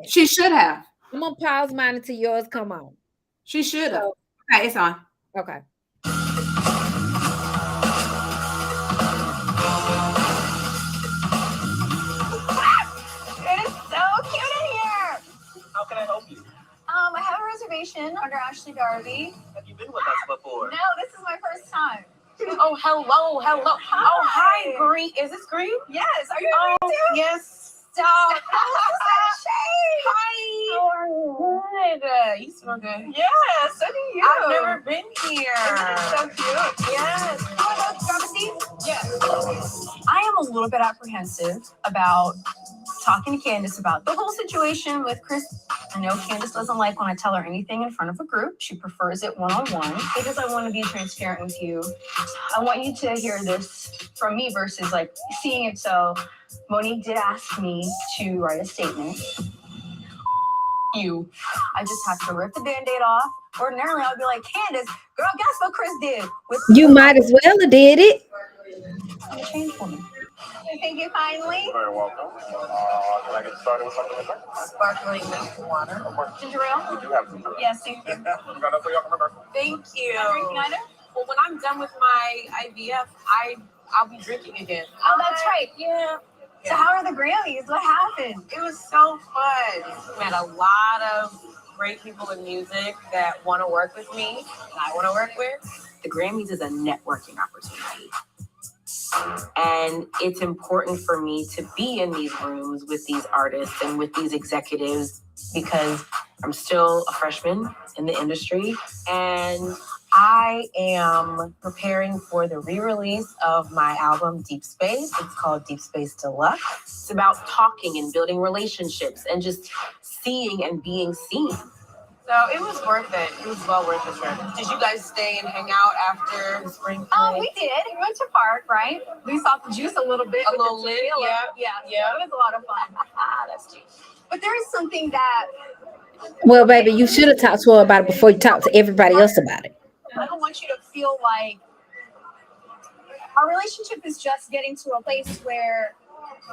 She should have. I'm gonna pause mine until yours come on. She should have. Okay, it's on. Okay. How can I help you? I have a reservation under Ashley Darby. Have you been with us before? No, this is my first time. Oh, hello. Hi. Oh, hi, Green. Is this Green? Yes. Are you Green too? Yes. Stop. Hi. How are you? Good. You smell good. Yeah, so do you. I've never been here. Isn't it so cute? Yes. Grab a seat? Yes. I am a little bit apprehensive about talking to Candace about the whole situation with Chris. I know Candace doesn't like when I tell her anything in front of a group. She prefers it one-on-one. Because I want to be transparent with you. I want you to hear this from me versus like seeing it. So Monique did ask me to write a statement. I just have to rip the Band-Aid off. Ordinarily, I'll be like, Candace, girl, guess what Chris did? You might as well have did it. Change for me. Thank you kindly. Very welcome. Can I get started with something like that? Sparkling milk water. Ginger ale? We do have some. Yes, thank you. You got enough for y'all? Remember? Thank you. Drinking either? Well, when I'm done with my IVF, I'll be drinking again. Oh, that's right. Yeah. So how are the Grammys? What happened? It was so fun. Met a lot of great people in music that want to work with me, and I want to work with. The Grammys is a networking opportunity. And it's important for me to be in these rooms with these artists and with these executives because I'm still a freshman in the industry and I am preparing for the re-release of my album Deep Space. It's called Deep Space Deluxe. It's about talking and building relationships and just seeing and being seen. So it was worth it. It was well worth the trip. Did you guys stay and hang out after the spring play? We did. We went to park, right? We saw the juice a little bit. A little lit, yeah. It was a lot of fun. That's cute. But there is something that Well, baby, you should have talked to her about it before you talked to everybody else about it. I don't want you to feel like our relationship is just getting to a place where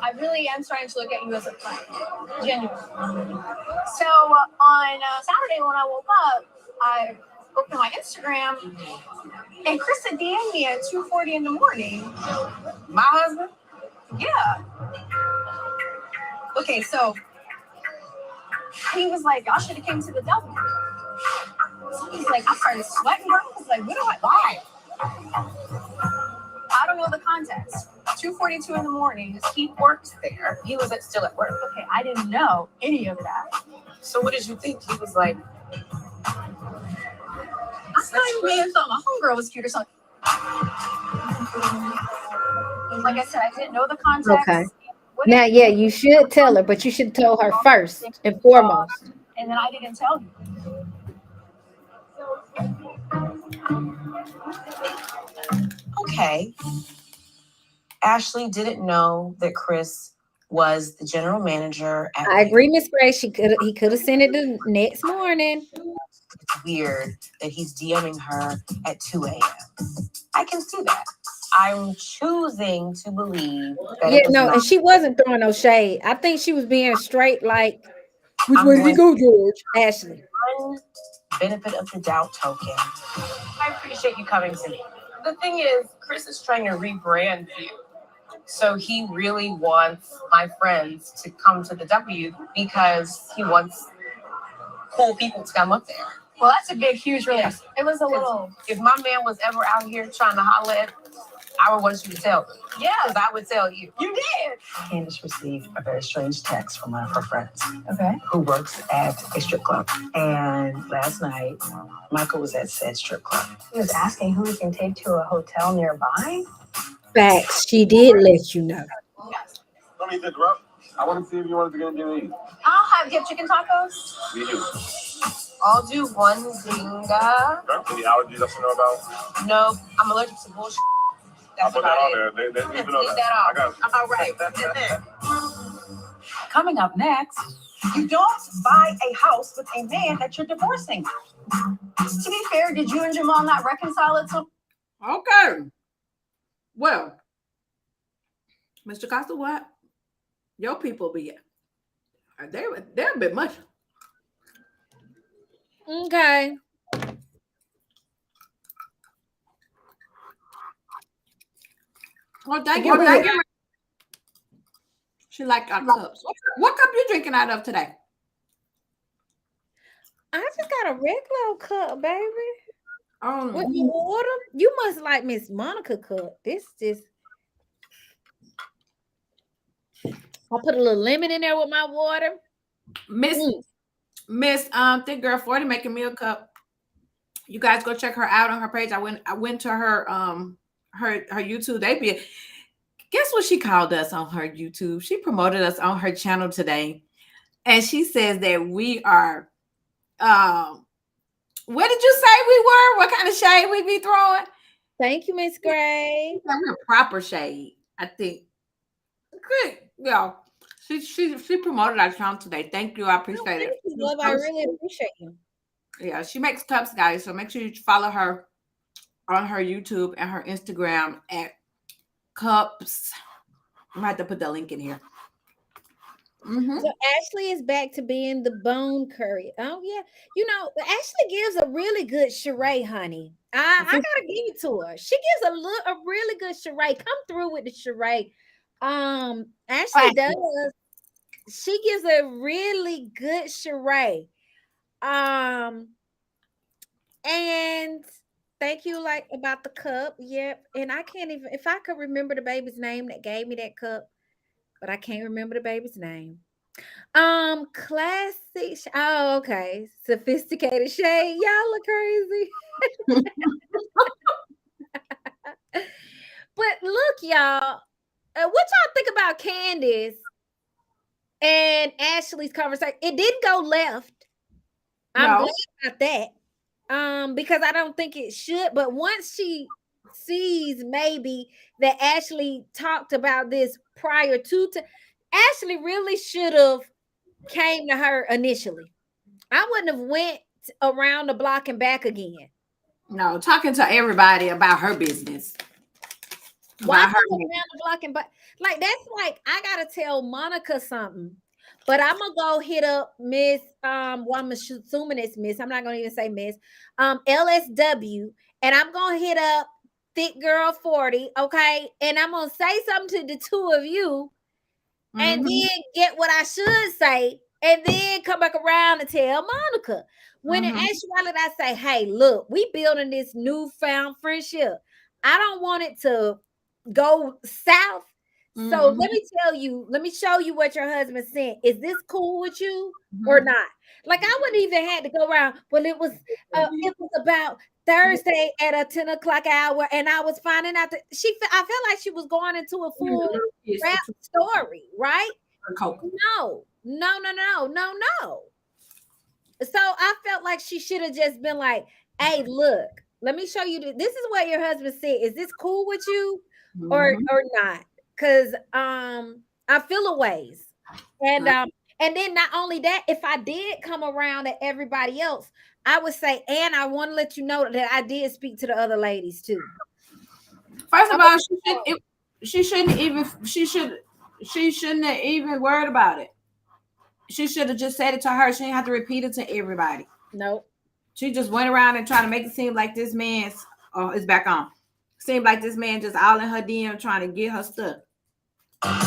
I really am starting to look at you as a friend, genuinely. So on Saturday when I woke up, I opened my Instagram, and Chris had DM'd me at 2:40 in the morning. My husband? Yeah. Okay, so he was like, "Y'all should have came to the W." He's like, I started sweating, bro. I was like, what do why? I don't know the context. 2:42 in the morning. He works there. He was still at work. Okay, I didn't know any of that. So what did you think? He was like, I thought he may have thought my homegirl was cute or something. Like I said, I didn't know the context. Okay. Now, yeah, you should tell her, but you should tell her first and foremost. And then I didn't tell you. Okay. Ashley didn't know that Chris was the general manager at I agree, Miss Grace. He could have sent it the next morning. It's weird that he's DMing her at 2 a.m. I can see that. I'm choosing to believe that Yeah, no, and she wasn't throwing no shade. I think she was being straight, like, which way did he go, George? Ashley. One benefit of the doubt token. I appreciate you coming to me. The thing is, Chris is trying to rebrand you. So he really wants my friends to come to the W because he wants cool people to come up there. Well, that's a big, huge release. It was a little. If my man was ever out here trying to holler at, I would want you to tell me. Yeah, because I would tell you. You did. Candace received a very strange text from one of her friends. Okay. Who works at a strip club. And last night, Michael was at said strip club. He was asking who we can take to a hotel nearby. Facts. She did let you know. Yes. Let me interrupt. I want to see if you wanted to get anything. I'll have chicken tacos. We do. I'll do one zinga. Any allergies I should know about? No, I'm allergic to bullshit. I'll That's put that about on it. there. They Leave know that that. off. I got you. All right. Coming up next, you don't buy a house with a man that you're divorcing. To be fair, did you and Jamal not reconcile it? Okay. Well, Mr. Costa, what? Your people be they're a bit much. Okay. Well, thank you. She liked our cups. What cup you drinking out of today? I just got a regular cup, baby. With Mm. water. You must like Miss Monica cup. This just. I put a little lemon in there with my water. Miss Thick Girl 40 making me a cup. You guys go check her out on her page. I went to her her YouTube. Guess what she called us on her YouTube? She promoted us on her channel today. And she says that we are what did you say we were? What kind of shade we be throwing? Thank you, Miss Gray. We're proper shade, I think. Good. Yeah. She promoted our channel today. Thank you. I appreciate it. Love, I really appreciate you. Yeah, she makes cups, guys. So make sure you follow her on her YouTube and her Instagram at cups. I'm gonna have to put the link in here. Mm-hmm. So Ashley is back to being the bone curry. Oh yeah, you know Ashley gives a really good charade, honey. I gotta give it to her. She gives a really good charade. Come through with the charade. Ashley does. She gives a really good charade. And thank you, like about the cup. Yep. And I can't even if I could remember the baby's name that gave me that cup, but I can't remember the baby's name. Classic. Oh, okay. Sophisticated shade. Y'all look crazy. But look, y'all. What y'all think about Candace and Ashley's conversation? It didn't go left. I'm No. glad about that. Because I don't think it should. But once she sees maybe that Ashley talked about this prior to Ashley really should have came to her initially. I wouldn't have went around the block and back again. No, talking to everybody about her business. Why About go her. around the block and back? Like that's like I gotta tell Monica something. But I'm gonna go hit up Miss well, I'm assuming it's Miss. I'm not gonna even say Miss LSW, and I'm gonna hit up Thick Girl 40, okay? And I'm gonna say something to the two of you, and then get what I should say, and then come back around and tell Monica. When in actuality, I say, hey, look, we building this newfound friendship. I don't want it to go south. So let me tell you, let me show you what your husband sent. Is this cool with you or not? Like I wouldn't even had to go around. Well, it was about Thursday at a 10 o'clock hour, and I was finding out that I felt like she was going into a full rap story, right? No. So I felt like she should have just been like, hey, look, let me show you this is what your husband said. Is this cool with you or not? Because I feel a ways. And then not only that, if I did come around to everybody else, I would say, and I want to let you know that I did speak to the other ladies too. First of all, she shouldn't have even worried about it. She should have just said it to her. She didn't have to repeat it to everybody. Nope. She just went around and tried to make it seem like this man's it's back on. Seemed like this man just all in her DM trying to get her stuff. Nice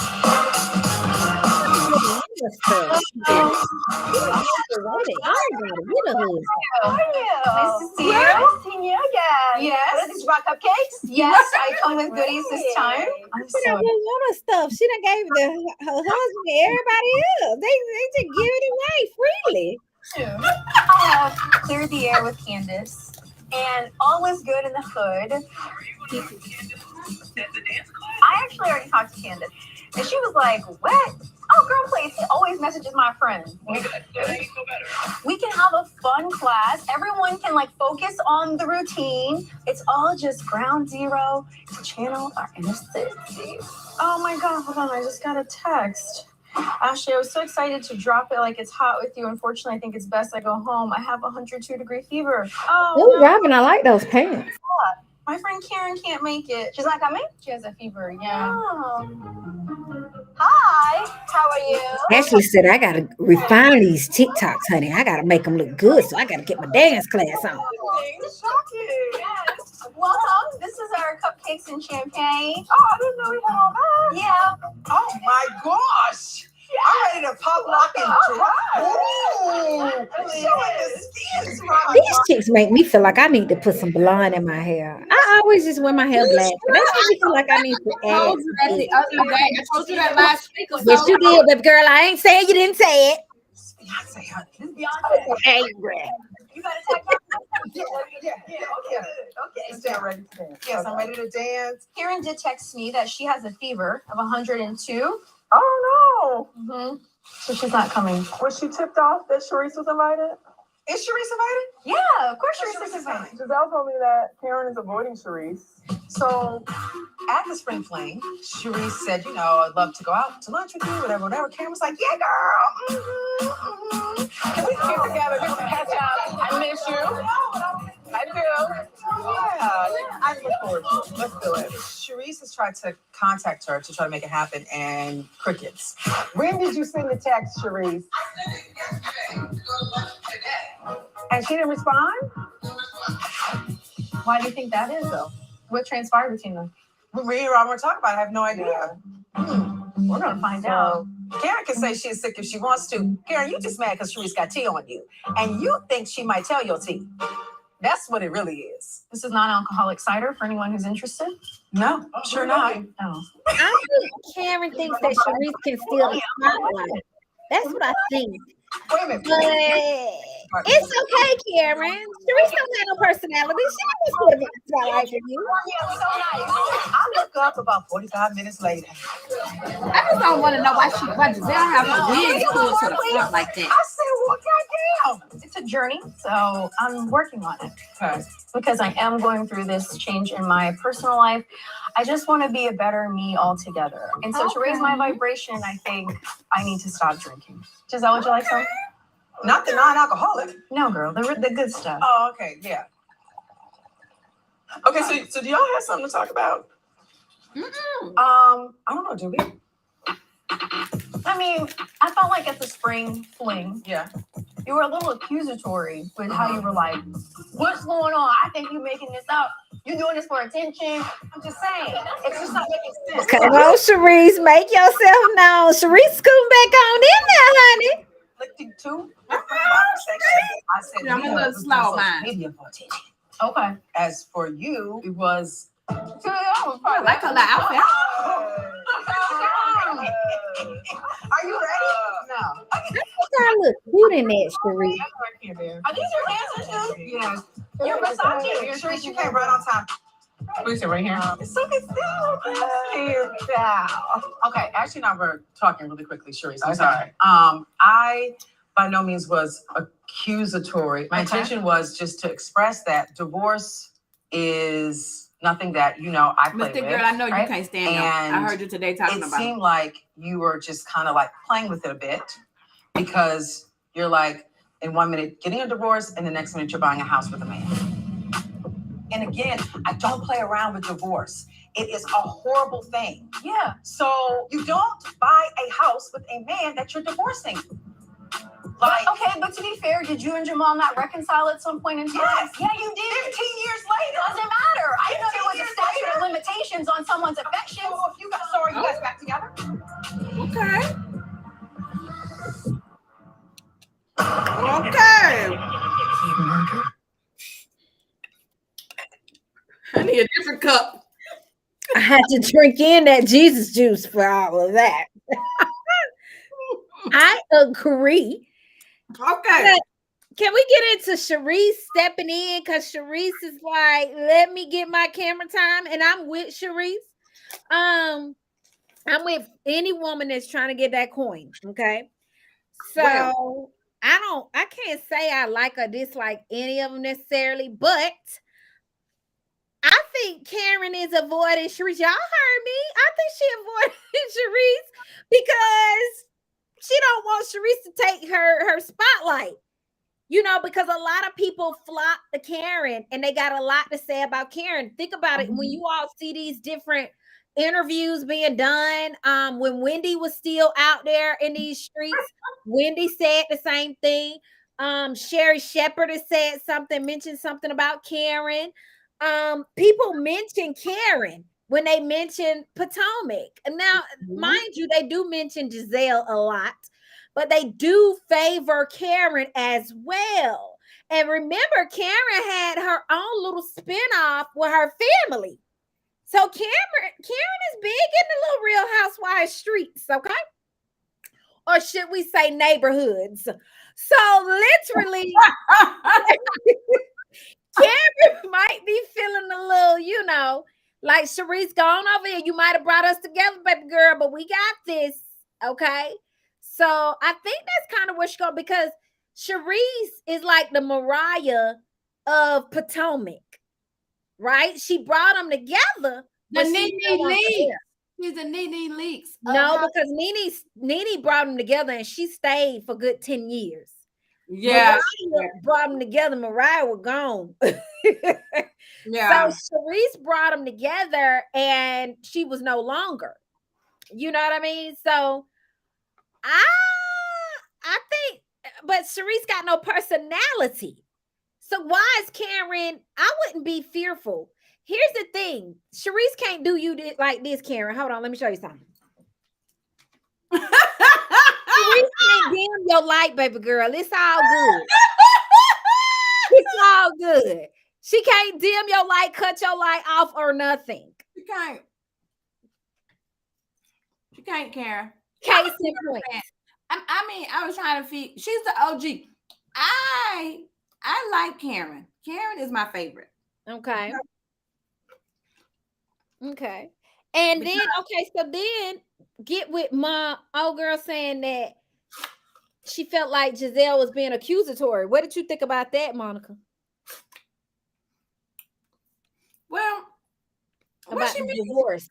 to see you. Nice seeing you again. Yes. Did you brought cupcakes? Yes, I come with goodies this time. I'm so of stuff. She done gave her husband and everybody else. They just give it away freely. I have cleared the air with Candace, and all is good in the hood. I actually already talked to Candace, and she was like, "What? Oh, girl, please." He always messages my friends. We can have a fun class. Everyone can focus on the routine. It's all just ground zero to channel our inner Sissy. Oh my God, hold on. I just got a text. Ashley, I was so excited to drop it like it's hot with you. Unfortunately, I think it's best I go home. I have 102-degree fever. Oh, Robin, I like those pants. My friend Karen can't make it. She's not coming? She has a fever, yeah. Oh. Hi, how are you? Ashley said, I got to refine these TikToks, honey. I got to make them look good, so I got to get my dance class on. Yes. Welcome. This is our cupcakes and champagne. Oh, I didn't know we had all that. Yeah. Oh my gosh. I'm ready to pop, lock, and drop. These chicks make me feel like I need to put some blonde in my hair. I always just wear my hair black, but that makes me feel like I need to add. I told you that the other day. I told you that last week or so. Yes, you did, baby girl. I ain't saying you didn't say it. Beyonce, honey. This Beyonce. Angry. You got to check out. Okay. Stand ready to dance. Yes, I'm ready to dance. Karen did text me that she has a fever of 102. Oh no. Mm-hmm. So she's not coming. Was she tipped off that Sharice was invited? Is Sharice invited? Yeah, of course Sharice is invited. Gizelle told me that Karen is avoiding Sharice. So at the spring fling, Sharice said, I'd love to go out to lunch with you, whatever. Karen was like, yeah, girl. Can we get together just to catch up? I miss you. I do. Yeah, I look forward to it. Let's do it. Sharice has tried to contact her to try to make it happen, and crickets. When did you send the text, Sharice? And she didn't respond? Why do you think that is, though? What transpired between them? We're talking about it. I have no idea. We're going to find out. Karen can say she's sick if she wants to. Karen, you just mad because Sharice got tea on you. And you think she might tell your tea. That's what it really is. This is non-alcoholic cider for anyone who's interested? No, sure not. Oh. I think Karen thinks that Sharice can steal the spotlight. That's what I think. Wait a minute. But it's okay, Karen. Sharice don't have no personality. She don't put a spotlight for you. Yeah, so nice. I look up about 45 minutes later. I just don't want to know why Gizelle have her wig pulled to the front like that. I said, well, goddamn. It's a journey, so I'm working on it. Okay. Because I am going through this change in my personal life. I just want to be a better me altogether. And so to raise my vibration, I think I need to stop drinking. Gizelle, would you like some? Not the non-alcoholic. No, girl, the good stuff. Oh, okay, yeah. Okay, so do y'all have something to talk about? I don't know, do we? I mean, I felt like at the spring fling, Yeah. you were a little accusatory with how you were like, what's going on? I think you're making this up. You're doing this for attention. I'm just saying. It's just not making sense. Come on, Sharice, make yourself known. Sharice, scoot back on in there, honey. Lifting two. I said, I'm a little slow, man. Media for attention. Okay. As for you, it was. I like her little outfit. Are you ready? No. I look cute in that, Sharice. Are these your dancers too? Yes. You're Versace. Sharice, you came right on time. Please sit right here. It's so good. Okay, actually, now we're talking really quickly, Sharice. I'm sorry. I by no means was accusatory. My intention was just to express that divorce is nothing that I play Mr. with. Girl, I know you right? can't stand it. And I heard you today talking it about seemed like you were just kind of like playing with it a bit because you're like in 1 minute getting a divorce and the next minute you're buying a house with a man. And again, I don't play around with divorce. It is a horrible thing. Yeah. So you don't buy a house with a man that you're divorcing. Like, Okay, but to be fair, did you and Jamal not reconcile at some point in time? Yes. Yeah, you did. 15 years later. Doesn't matter. I didn't know there was a 15 years statute of later. limitations on someone's affections. So if you guys, so are you guys back together? Okay. I need a different cup. I had to drink in that Jesus juice for all of that. I agree. Okay. Can we get into Sharice stepping in? Because Sharice is like, let me get my camera time. And I'm with Sharice. I'm with any woman that's trying to get that coin. Okay. So I can't say I like or dislike any of them necessarily, but I think Karen is avoiding Sharice. Y'all heard me. I think she avoided Sharice because she don't want Sharice to take her spotlight. Because a lot of people flock to Karen and they got a lot to say about Karen. Think about it. When you all see these different interviews being done, when Wendy was still out there in these streets, Wendy said the same thing. Sherry Shepherd has said something, mentioned something about Karen. People mention Karen when they mention Potomac. And now, mind you, they do mention Gizelle a lot, but they do favor Karen as well. And remember, Karen had her own little spinoff with her family. So Karen is big in the little Real Housewives streets, okay? Or should we say neighborhoods? So literally, Karen might be feeling a little, like Sharice, gone over here. You might have brought us together, baby girl, but we got this, okay? So I think that's kind of where she's going, because Sharice is like the Mariah of Potomac, right? She brought them together. The Nene Leaks. She's the Nene Leaks. No, because Nene brought them together and she stayed for good 10 years. Yeah. Mariah brought them together. Mariah was gone. Yeah. So Sharice brought them together and she was no longer. You know what I mean? So I think, but Sharice got no personality. So why is Karen? I wouldn't be fearful. Here's the thing. Sharice can't do you like this, Karen. Hold on. Let me show you something. Sharice can't dim your light, baby girl. It's all good. It's all good. She can't dim your light, cut your light off, or nothing. She can't. She can't, Karen. Case in point. I mean, I was trying to feed. She's the OG. I like Karen. Karen is my favorite. Okay. Okay. And then okay, so then get with my old girl saying that she felt like Gizelle was being accusatory. What did you think about that, Monica? Well, what About she the mean? divorce.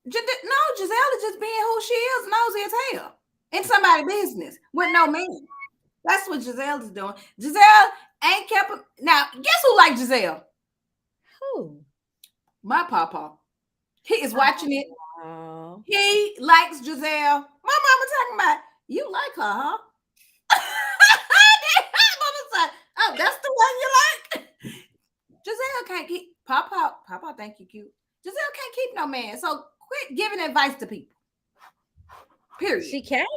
No, Gizelle is just being who she is, nosy as hell, in somebody's business with no man. That's what Gizelle is doing. Gizelle ain't kept. Now, guess who likes Gizelle? Who? My papa. He is watching it. Oh. He likes Gizelle. My mama talking about you like her, huh? Mama said, oh, that's the one you like. Gizelle can't keep Papa. Papa think you cute. Gizelle can't keep no man. So quit giving advice to people. Period. She can't.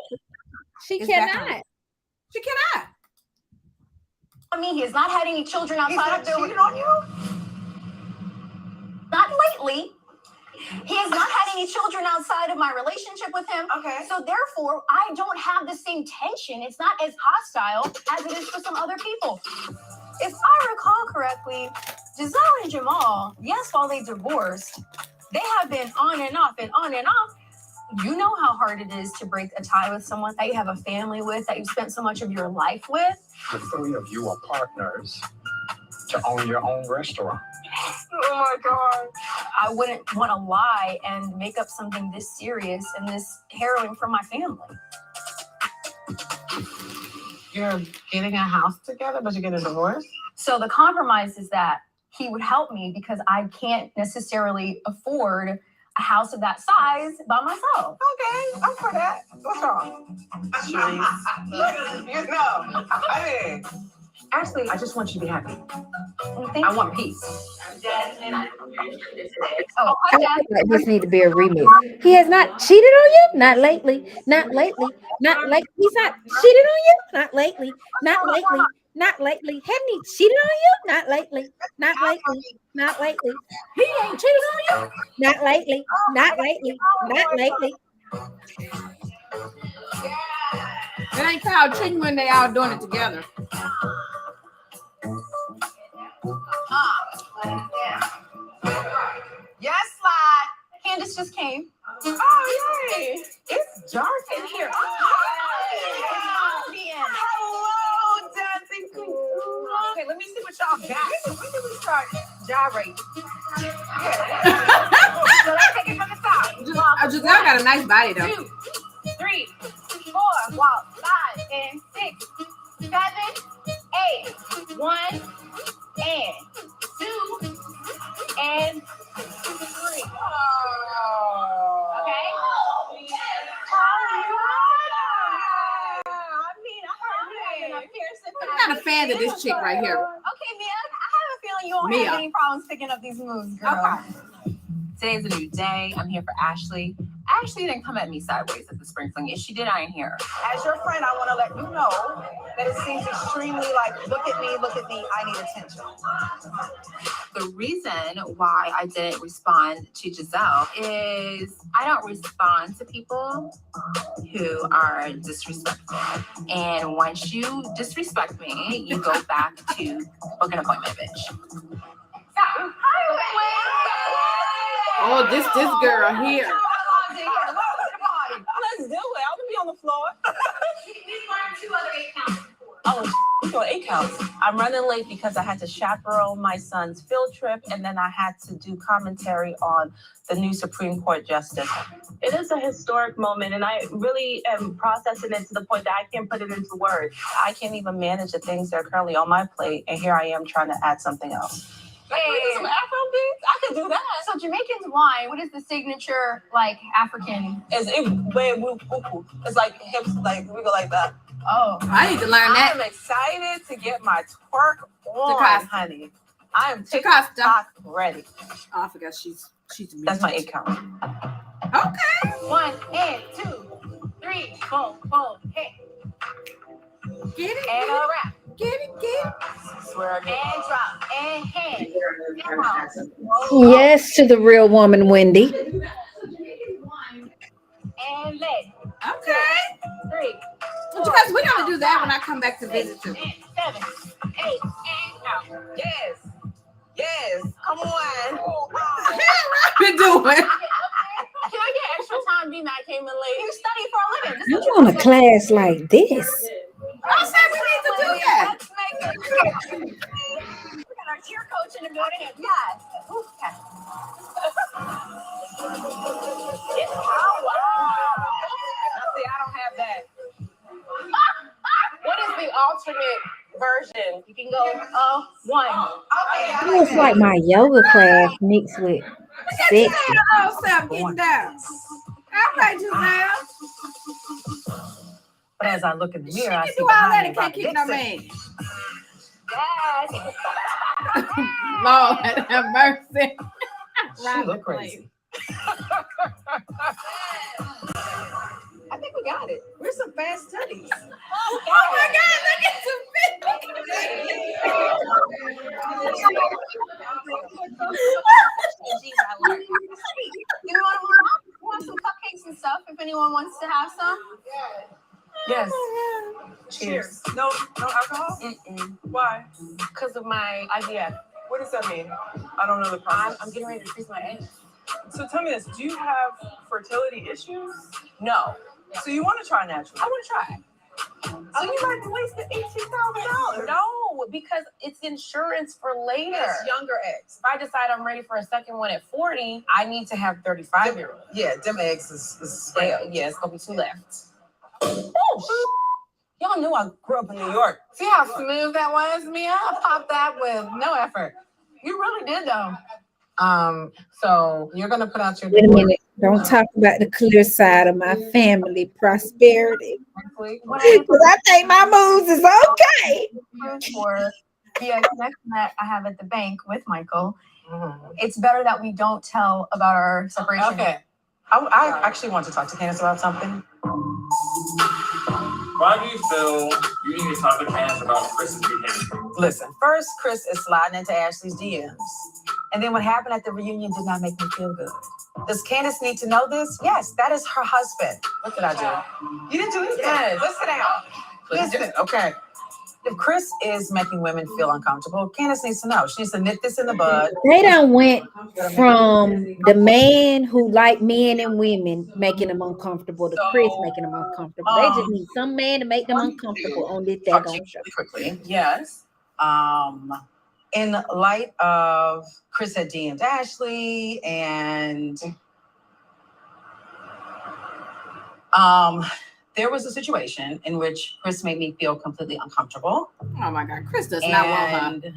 She It's back cannot. on. She cannot. I mean, he has not had any children He's outside not of their. cheating on you? Not lately. He has not had any children outside of my relationship with him. Okay. So therefore, I don't have the same tension. It's not as hostile as it is for some other people. If I recall correctly, Gizelle and Jamal, yes, while they divorced, they have been on and off and on and off. You know how hard it is to break a tie with someone that you have a family with, that you've spent so much of your life with. The three of you are partners to own your own restaurant. Oh my God. I wouldn't want to lie and make up something this serious and this harrowing for my family. You're getting a house together, but you're getting a divorce? So the compromise is that he would help me because I can't necessarily afford a house of that size by myself. Okay, I'm for that. What's wrong? You know, I mean, Ashley, I just want you to be happy. Thank I you. want peace. Oh, I feel like this need to be a remix. He has not cheated on you? Not lately. Not lately. Not late. He's not cheated on you? Not lately. Not lately. Not lately. Haven't he cheated on you? Not lately. Not lately. Not lately. He ain't cheated on you. Not lately. Not lately. Not lately. It ain't called cheating when they all doing it together. yes, slide. Candace just came. Oh, yay. It's dark in here. Hello, dancing queen. Okay, let me see what y'all got. When did we start gyrating? So let's take it from the top. Gizelle got a nice body though. 2, 3, 4, walk, 5, and 6, 7, 8, 1, and 2, and 3. Okay? I'm not a fan of this chick right here. Okay, Mia, I have a feeling you won't Mia. have any problems picking up these moves, girl. Okay. Today's a new day. I'm here for Ashley. Ashley didn't come at me sideways at the spring fling. If she did, I ain't here. As your friend, I want to let you know that it seems extremely like, look at me, I need attention. The reason why I didn't respond to Gizelle is I don't respond to people who are disrespectful. And once you disrespect me, you go back to book an appointment, bitch. Oh, this girl here. Let's do it. I'm gonna be on the floor. Oh, we doing 8 counts. I'm running late because I had to chaperone my son's field trip, and then I had to do commentary on the new Supreme Court justice. It is a historic moment, and I really am processing it to the point that I can't put it into words. I can't even manage the things that are currently on my plate, and here I am trying to add something else. Hey. Some Afro beats? I could do that. So Jamaicans wine, what is the signature like African? It's like hips, like we go like that. Oh, I need to learn that. I'm excited to get my twerk on, Jacasta. honey. I am Jacasta. TikTok ready. Oh, I forgot she's That's my 8 count. Okay. 1 and 2, 3, 4, 4, hey. Get it. And a wrap. Get it. Swear again. And drop. And hand. Yes to the real woman, Wendy. And leg. Okay. 3, Yes, we're gonna do that when I come back to visit you. 7, 8, out. Yes. Yes. Come on. Been doing. Can I get extra time being that I came in late? You study for a living. This You is what want a class like this? I said we need to do that. Let's make it. We got our cheer coach in the building. Yes. Ooh, yes. Oh, wow. Now, see, I don't have that. What is the alternate version? You can go, 1. It was like my yoga class mixed with sex. Oh, Sam, getting down. All right, Gizelle. But as I look in the mirror, I You see do all that behind me and can't Robin keep no Dixon. man. Yes. Lord have mercy. She look crazy. I think we got it. We're some fast studies. Oh my God, look at You want some cupcakes and stuff if anyone wants to have some? Yes. Cheers. No alcohol? Why? Because of my IVF. What does that mean? I don't know the process. I'm getting ready to freeze my eggs. So tell me this: do you have fertility issues? No. So you want to try natural? I want to try. So you might have wasted $18,000. No, because it's insurance for later. Yes, younger eggs. If I decide I'm ready for a second one at 40, I need to have 35-year-olds. Yeah, them eggs is Yeah, it's going to be 2 left. Oh, Y'all knew I grew up in New York. see how smooth that was, Mia? I popped that with no effort. You really did, though. So you're gonna put out your Wait a minute. Don't talk about the clear side of my family prosperity. Because I think my moves is okay. For the connection that I have at the bank with Michael. It's better that we don't tell about our separation. Okay. I actually want to talk to Candace about something. Why do you feel you need to talk to Candace about Chris's behavior? Listen, first Chris is sliding into Ashley's DMs. And then what happened at the reunion did not make me feel good. Does Candace need to know this? Yes, that is her husband. What did I do? You didn't do anything. Yes. Let's sit down. Listen, okay. If Chris is making women feel uncomfortable, Candace needs to know. She needs to nip this in the bud. They done went from the man who like men and women making them uncomfortable to Chris making them uncomfortable. They just need some man to make them uncomfortable on this daggone show. Quickly. Yes. In light of Chris had DM'd Ashley and there was a situation in which Chris made me feel completely uncomfortable. Oh my God, Chris does not want her.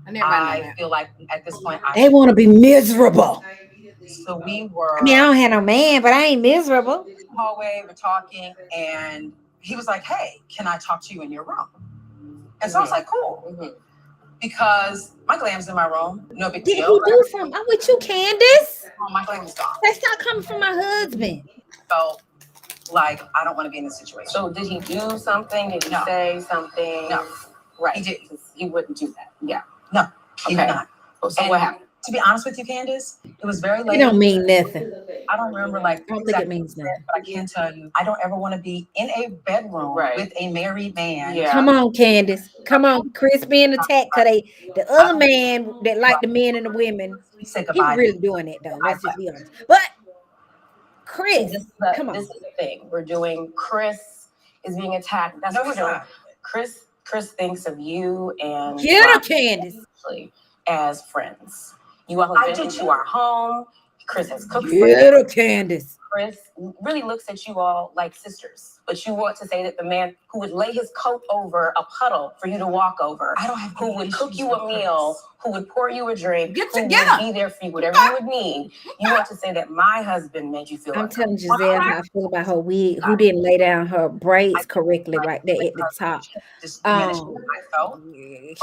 I feel like at this point They want to be miserable. So we were I mean, I don't have no man, but I ain't miserable. in the hallway, we're talking, and he was like, "Hey, can I talk to you in your room?" And so I was like, "Cool." Because my glam's in my room, no big Did deal. he do something? I'm with you, Candace. Oh, my glam is gone. That's not coming from my husband. Felt like I don't want to be in this situation. So did he do something? Did he No. say something? No. Right. He did. He wouldn't do that. Yeah. No, he did Okay. not. So And what happened? To be honest with you, Candace, it was very It late. don't mean nothing. I don't remember like. I don't think it means nothing. But I can tell you, I don't ever want to be in a bedroom with a married man. Yeah. Come on, Candace. Come on. Chris being attacked because the other man that like the men and the women, He said he's goodbye. really doing it though. Let's just be honest. But Chris, come on. This is the thing. We're doing Chris is being attacked. That's No, what we're he's doing. not. Chris thinks of you and Get her, Candace. as friends. You all have been into our home. Chris has cooked for Get you. her, Candace. Chris really looks at you all like sisters, but you want to say that the man who would lay his coat over a puddle for you to walk over, I don't have who would cook you a meal, who would pour you a drink, Get who together. would be there for you, whatever you would need. You want to say that my husband made you feel I'm like telling Gizelle how I feel about her wig, who didn't lay down her braids correctly right there at the top. Just diminish what I felt.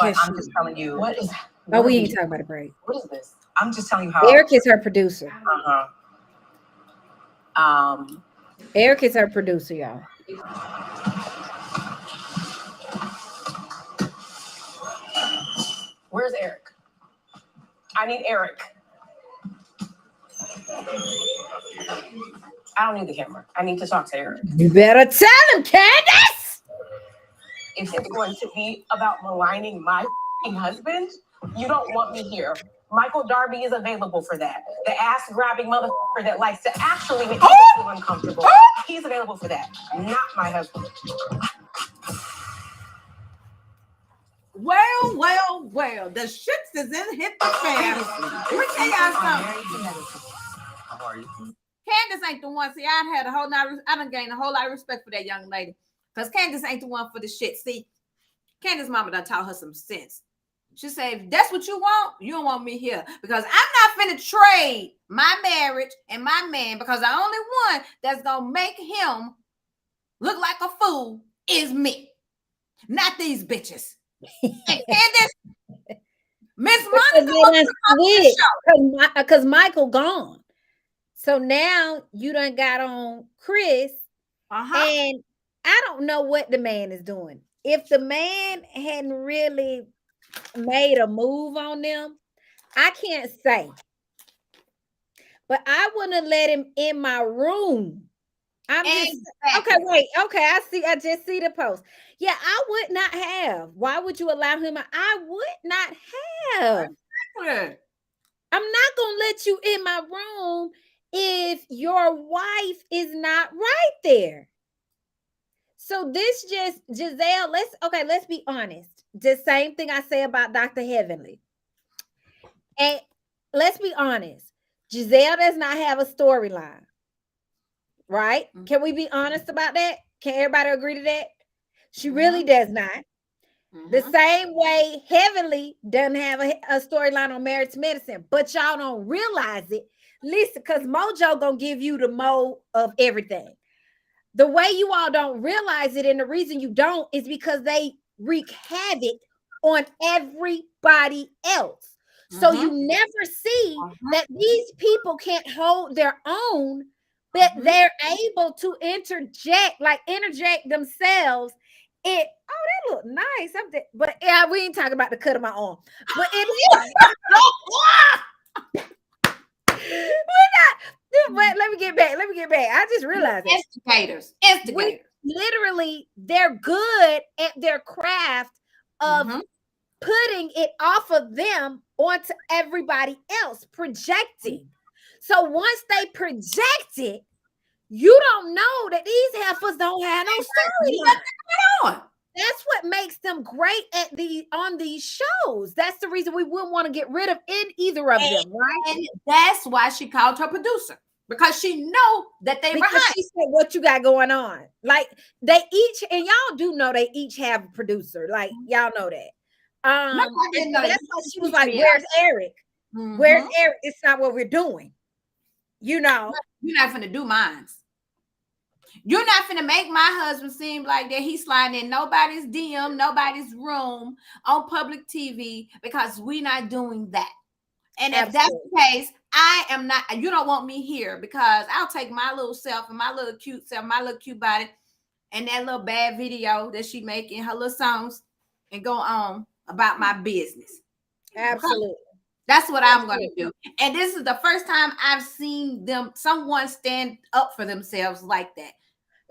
But I'm just telling you. What is Oh, we ain't talking about the braid. what is this? I'm just telling you how. Eric is her producer. Uh-huh. Eric is her producer, y'all. Where's Eric? I need Eric. I don't need the camera. I need to talk to Eric. You better tell him, Candace. If it's going to be about maligning my husband, you don't want me here. Michael Darby is available for that. The ass-grabbing motherfucker that likes to actually make people feel uncomfortable. He's available for that, not my husband. Well. The shits is in hit the fan. Let me tell y'all something. How are you? Candace ain't the one. See, I done gained a whole lot of respect for that young lady. Because Candace ain't the one for the shit. See, Candace's mama done taught her some sense. She said, if that's what you want, you don't want me here. Because I'm not finna trade my marriage and my man, because the only one that's gonna make him look like a fool is me. Not these bitches. And Candace, Miss Monica, because Michael gone. So now you done got on Chris, and I don't know what the man is doing. If the man hadn't really made a move on them, I can't say. But I wouldn't have let him in my room. Okay, wait. Okay, I just see the post. Yeah, I would not have. Why would you allow him? I would not have. I'm not gonna let you in my room if your wife is not right there. So this just Gizelle, let's be honest. The same thing I say about Dr. Heavenly. And let's be honest. Gizelle does not have a storyline. Right? Mm-hmm. Can we be honest about that? Can everybody agree to that? She really does not. Mm-hmm. The same way Heavenly doesn't have a storyline on Marriage to Medicine, but y'all don't realize it. Listen, because Mojo gonna give you the mo of everything. The way you all don't realize it, and the reason you don't, is because they wreak havoc on everybody else. Mm-hmm. So you never see that these people can't hold their own, but they're able to interject themselves. That look nice. But yeah, we ain't talking about the cut of my arm. But it is. We're not. But let me get back. I just realized Instigators. Literally, they're good at their craft of putting it off of them onto everybody else, projecting. So once they project it, you don't know that these heifers don't have no storyline. That's what makes them great on these shows. That's the reason we wouldn't want to get rid of either of them, right? And that's why she called her producer, because she know that they behind. She said, "What you got going on?" Like they each, and y'all do know they each have a producer. Like y'all know that. That's why she was like, "Where's Eric? Where's Eric? It's not what we're doing." You know, you're not finna do mine. You're not finna make my husband seem like that he's sliding in nobody's DM, nobody's room on public TV, because we're not doing that. And if that's the case, I am not. You don't want me here, because I'll take my little self and my little cute self, my little cute body, and that little bad video that she making her little songs, and go on about my business. Absolutely. That's what I'm going to do. And this is the first time I've seen someone stand up for themselves like that.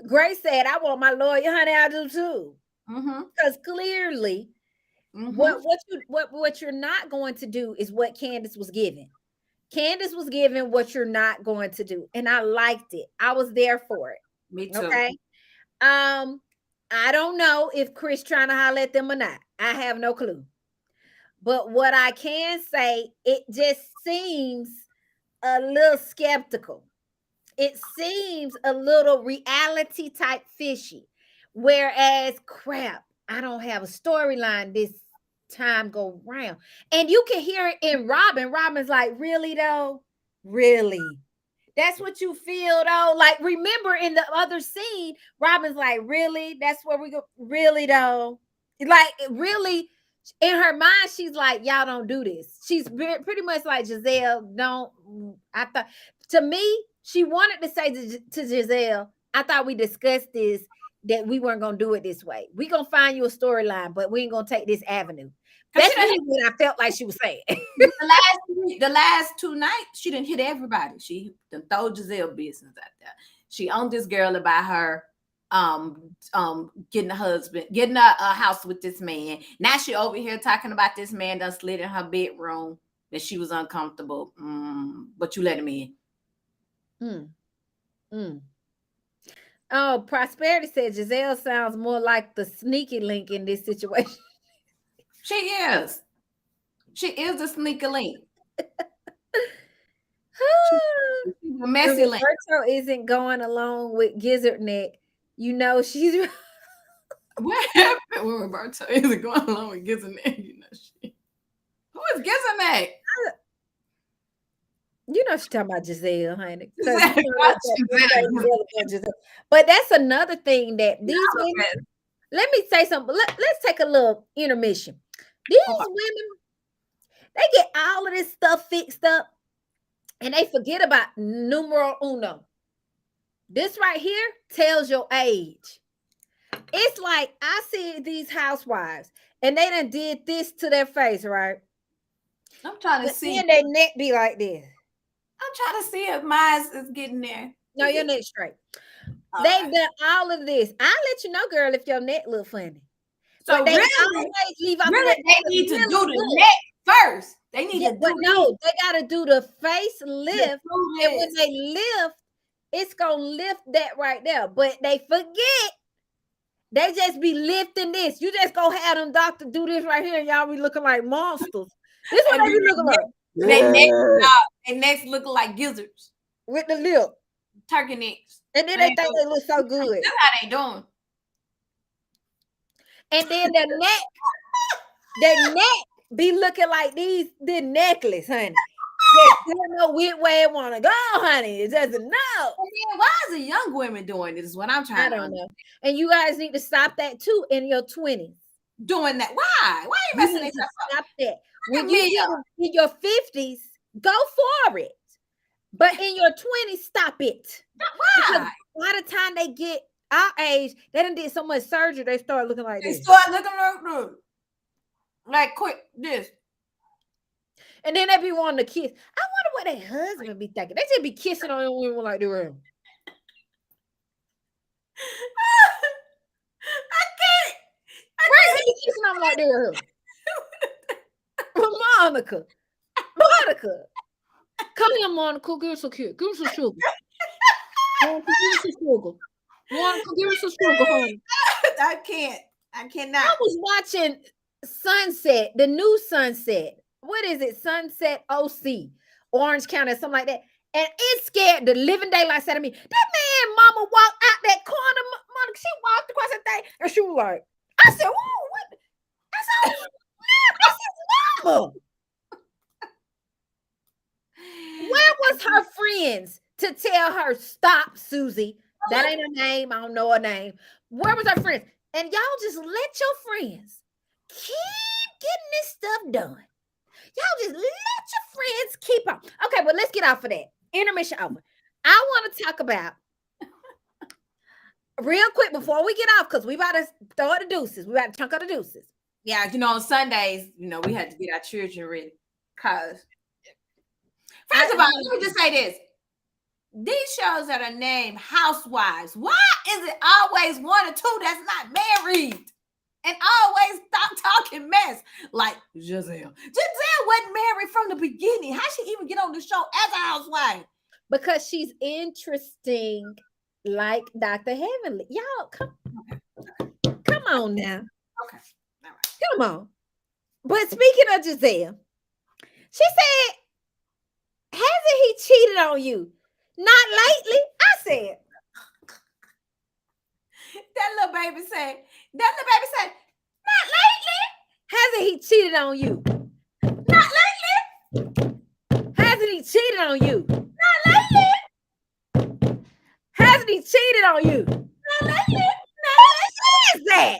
Grace said, "I want my lawyer, honey. I do too." Because clearly, what you're not going to do is what Candace was given. Candace was given what you're not going to do, and I liked it. I was there for it. Me too. Okay. I don't know if Chris trying to holler at them or not. I have no clue. But what I can say, it just seems a little skeptical. It seems a little reality type fishy. Whereas, crap, I don't have a storyline this time go round. And you can hear it in Robin. Robin's like, "Really though? Really? That's what you feel though?" Like, remember in the other scene, Robin's like, "Really? That's where we go? Really though?" Like, really, in her mind, she's like, "Y'all don't do this." She's pretty much like, "Gizelle, don't." I thought, to me, she wanted to say to Gizelle, "I thought we discussed this, that we weren't going to do it this way. We're going to find you a storyline, but we ain't going to take this avenue." That's really what I felt like she was saying. The last 2 nights, she didn't hit everybody. She done throw Gizelle business out there. She owned this girl about her getting a husband, getting a house with this man. Now she over here talking about this man done slid in her bedroom that she was uncomfortable. But you let him in. Oh, Prosperity said Gizelle sounds more like the sneaky link in this situation. She is. She is the sneaky link. She's a messy link. Roberto isn't going along with Gizzard Neck. You know she's What happened when Roberto isn't going along with Gizzard Neck? You know she. Who is Gizzard Neck? You know she's talking about Gizelle, honey. Giselle. But that's another thing that these women. Let me say something. Let's take a little intermission. These women, they get all of this stuff fixed up, and they forget about numero uno. This right here tells your age. It's like I see these housewives, and they done did this to their face, right? I'm trying to see. And their neck be like this. I'm trying to see if mine is getting there. No, your neck straight. They've done all of this. I'll let you know, girl, if your neck look funny. So but they really, always leave out really they need to do the neck first. They need to do they gotta do the face lift. And when they lift, it's gonna lift that right there. But they forget. They just be lifting this. You just go have them doctor do this right here, and y'all be looking like monsters. This is what they be looking like. Their necks looking like gizzards with the lip, turkey necks, and then they think they look so good. That's how they doing. And then the neck be looking like the necklace, honey. They don't know which way it want to go, honey. It doesn't know. Why is the young women doing this? Is what I'm trying to know. And you guys need to stop that too in your 20s. Doing that. Why? Why are you messing this up? Stop that. When you in your 50s, go for it. But in your 20s, stop it. Why? Because by the time they get our age, they done did so much surgery, they start looking like this. They start looking like quick this. And then they be wanting to kiss. I wonder what their husband be thinking. They just be kissing on women like the room. I can't. Right? They be kissing on like the room. Monica. Come here, Monica. Give us a kiss. Give us some sugar. Monica, give us some sugar. Monica, give us some sugar, honey. I cannot. I was watching Sunset, the new Sunset. What is it? Sunset OC, Orange County, or something like that. And it scared the living daylights out of me. That man, mama walked out that corner. Monica, she walked across that thing, and she was like, I said, whoa, what? I said, that's his mama. Where was her friends to tell her, stop, Susie? That ain't her name. I don't know her name. Where was her friends? And y'all just let your friends keep getting this stuff done. Y'all just let your friends keep on. Okay, but let's get off of that. Intermission over. I want to talk about real quick before we get off, because we about to throw the deuces. We about to chunk out the deuces. Yeah, on Sundays, we had to get our children ready. Because first of all, let me just say this. These shows that are named Housewives, why is it always one or two that's not married? And always stop talking mess like Gizelle. Gizelle wasn't married from the beginning. How she even get on the show as a housewife? Because she's interesting, like Dr. Heavenly. Y'all, come on now. Okay, all right. Come on. But speaking of Gizelle, she said, hasn't he cheated on you? Not lately. I said. That little baby said, not lately. Hasn't he cheated on you? Not lately. Hasn't he cheated on you? Not lately. Hasn't he cheated on you? Not lately. What is that?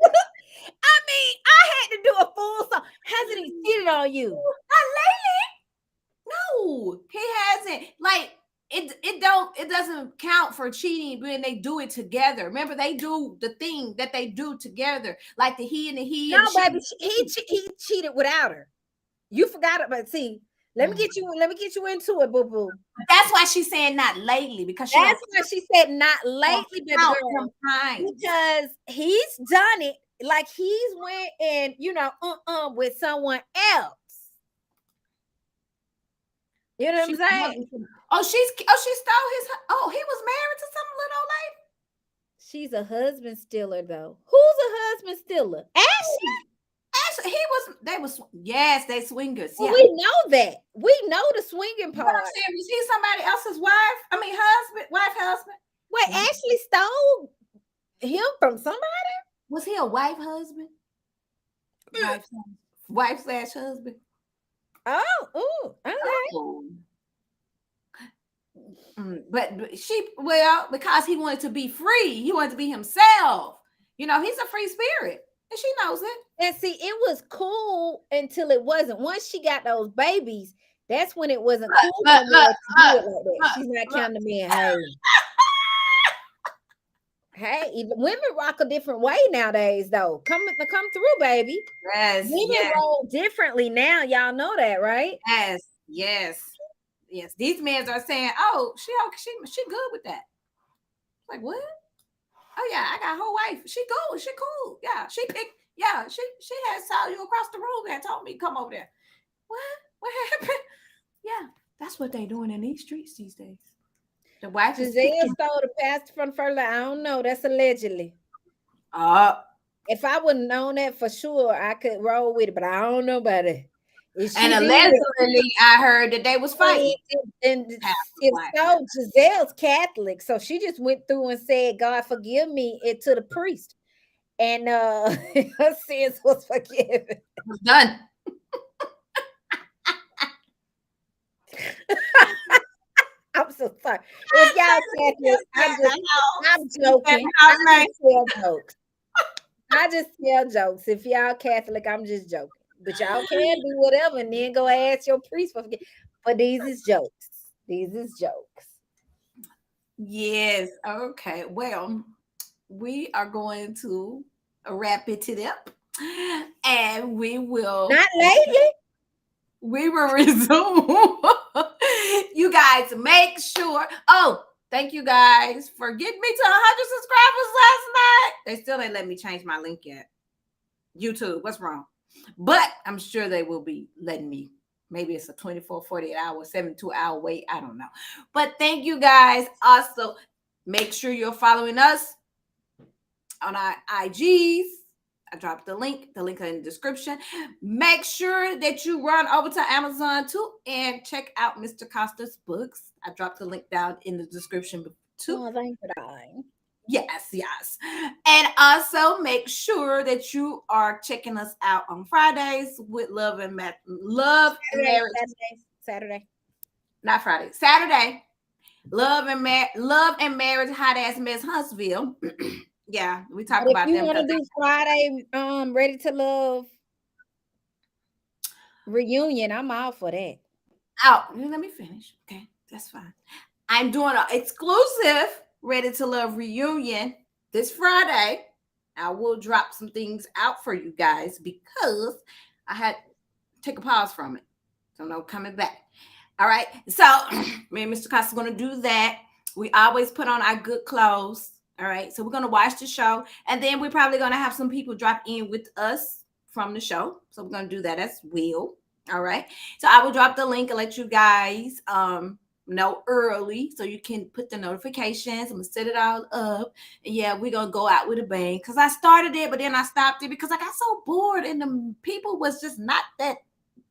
I mean, I had to do a full song. Hasn't he cheated on you? Not lately. No, he hasn't. Like, it doesn't count for cheating when they do it together. Remember, they do the thing that they do together, like he. No, baby, he cheated without her. You forgot it, but see, Let me get you into it, boo boo. That's why she's saying not lately, because she That's don't why she said not lately, baby count girl. them times. Because he's done it. Like he's went and with someone else. You know what I'm saying? She stole his. Oh, he was married to some little old lady. She's a husband stealer, though. Who's a husband stealer? Ashley. Actually, yes, they swingers. Well, Yeah, we know that. We know the swinging but part. I'm saying, was he somebody else's wife? I mean, husband. Wait, Ashley stole him from somebody? Was he a wife husband? Wife slash husband. Oh, okay. Oh. But because he wanted to be free, he wanted to be himself. He's a free spirit, and she knows it. And see, it was cool until it wasn't. Once she got those babies, that's when it wasn't cool no more to do it like that. She's not counting me in. Hey, women rock a different way nowadays, though. Come through, baby. Yes, women roll differently now. Y'all know that, right? Yes. These men are saying, "Oh, she good with that." Like what? Oh yeah, I got a whole wife. She good. She cool. Yeah, she picked. Yeah, she had saw you across the room and told me come over there. What happened? Yeah, that's what they doing in these streets these days. The wife is Gizelle stole the pastor from further. I don't know. That's allegedly. If I wouldn't known that for sure, I could roll with it, but I don't know about it. And allegedly, I heard that they was fighting. And if so, Giselle's Catholic, so she just went through and said, "God forgive me," it to the priest, and her sins was forgiven. It was done. I'm so sorry. If y'all Catholic, I'm joking. I just tell jokes. If y'all Catholic, I'm just joking. But y'all can do whatever and then go ask your priest for forgiveness. But these is jokes. Yes. Okay. Well, we are going to wrap it up, and we will not lately. We will resume. You guys make sure. Oh, thank you guys for getting me to 100 subscribers last night. They still ain't let me change my link yet. YouTube, what's wrong? But I'm sure they will be letting me. Maybe it's a 24, 48 hour, 72-hour wait. I don't know. But thank you guys. Also, make sure you're following us on our IGs. I dropped the link in the description. Make sure that you run over to Amazon too and check out Mr. Costa's books. I dropped the link down in the description too. Oh, thank you. Yes. And also make sure that you are checking us out on Fridays with Love and Marriage. Saturday. Not Friday. Saturday. Love and Marriage Hot Ass Mess Huntsville. Yeah, we talk about them. If you want to do Friday, Ready to Love reunion, I'm all for that. Let me finish. Okay, that's fine. I'm doing an exclusive Ready to Love reunion this Friday. I will drop some things out for you guys because I had to take a pause from it. So no coming back. All right. So me and Mr. Costa's going to do that. We always put on our good clothes. All right. So we're going to watch the show. And then we're probably going to have some people drop in with us from the show. So we're going to do that as well. All right. So I will drop the link and let you guys know early so you can put the notifications. I'm going to set it all up. And yeah, we're going to go out with a bang because I started it, but then I stopped it because I got so bored and the people was just not that.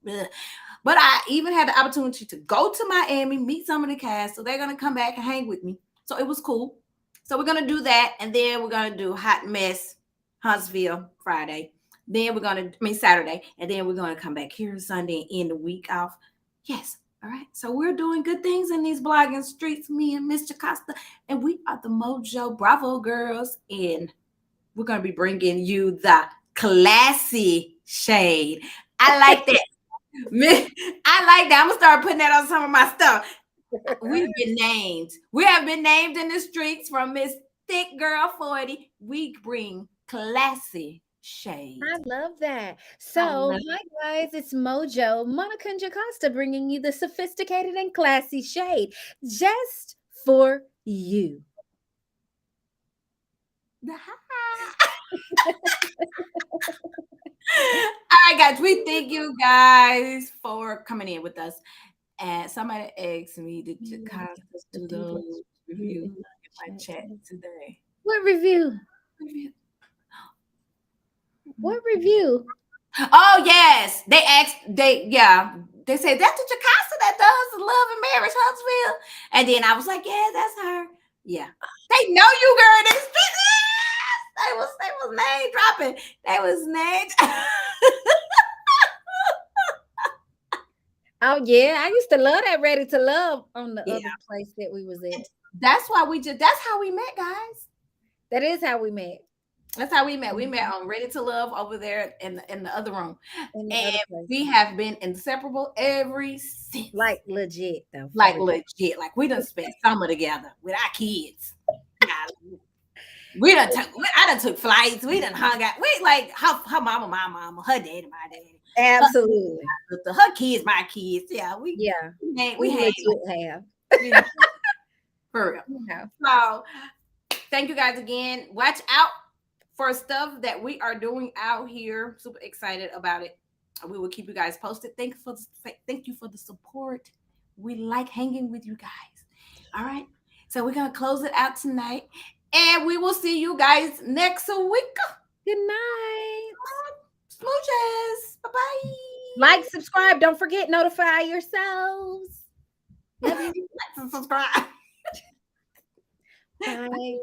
But I even had the opportunity to go to Miami, meet some of the cast. So they're going to come back and hang with me. So it was cool. So we're going to do that. And then we're going to do Hot Mess Huntsville Friday. Then Saturday. And then we're going to come back here Sunday and end the week off. Yes. All right. So we're doing good things in these blogging streets, me and Mr. Costa. And we are the Mojo Bravo girls. And we're going to be bringing you the classy shade. I like that. I like that. I'm going to start putting that on some of my stuff. We've been named. We have been named in the streets from Miss Thick Girl 40. We bring classy shade. I love that. I So, love hi guys, it's Mojo, Monica and Jocasta bringing you the sophisticated and classy shade just for you. the All right, guys, we thank you guys for coming in with us. And somebody asked me to Jocasta do those reviews in my chat today. What review? What review? Oh yes, they asked. They said that's the Jocasta that does the Love and Marriage Huntsville, and then I was like, yeah, that's her. Yeah, they know you, girl. They was name dropping. They was name. Oh yeah, I used to love that Ready to Love on the Yeah, other place that we was at. that's why we just. That's how we met, guys. That is how we met That's how we met. We met on Ready to Love over there in the other room, in the and other place. we have been inseparable ever since. Like legit though. Like for real. legit. Like we done spent summer together with our kids. Yeah, we done took. I done took flights. We done hung out. We like her mama, my mama, her daddy, my daddy. Absolutely. Her kids, my kids. Yeah, Yeah. we hang legit have. for real. Yeah. So thank you guys again. Watch out for stuff that we are doing out here. Super excited about it. We will keep you guys posted. Thank you for the support. We like hanging with you guys. All right. So we're gonna close it out tonight. And we will see you guys next week. Good night. Smooches. Bye-bye. Like, subscribe. Don't forget, notify yourselves. Love you. Like and subscribe. Bye.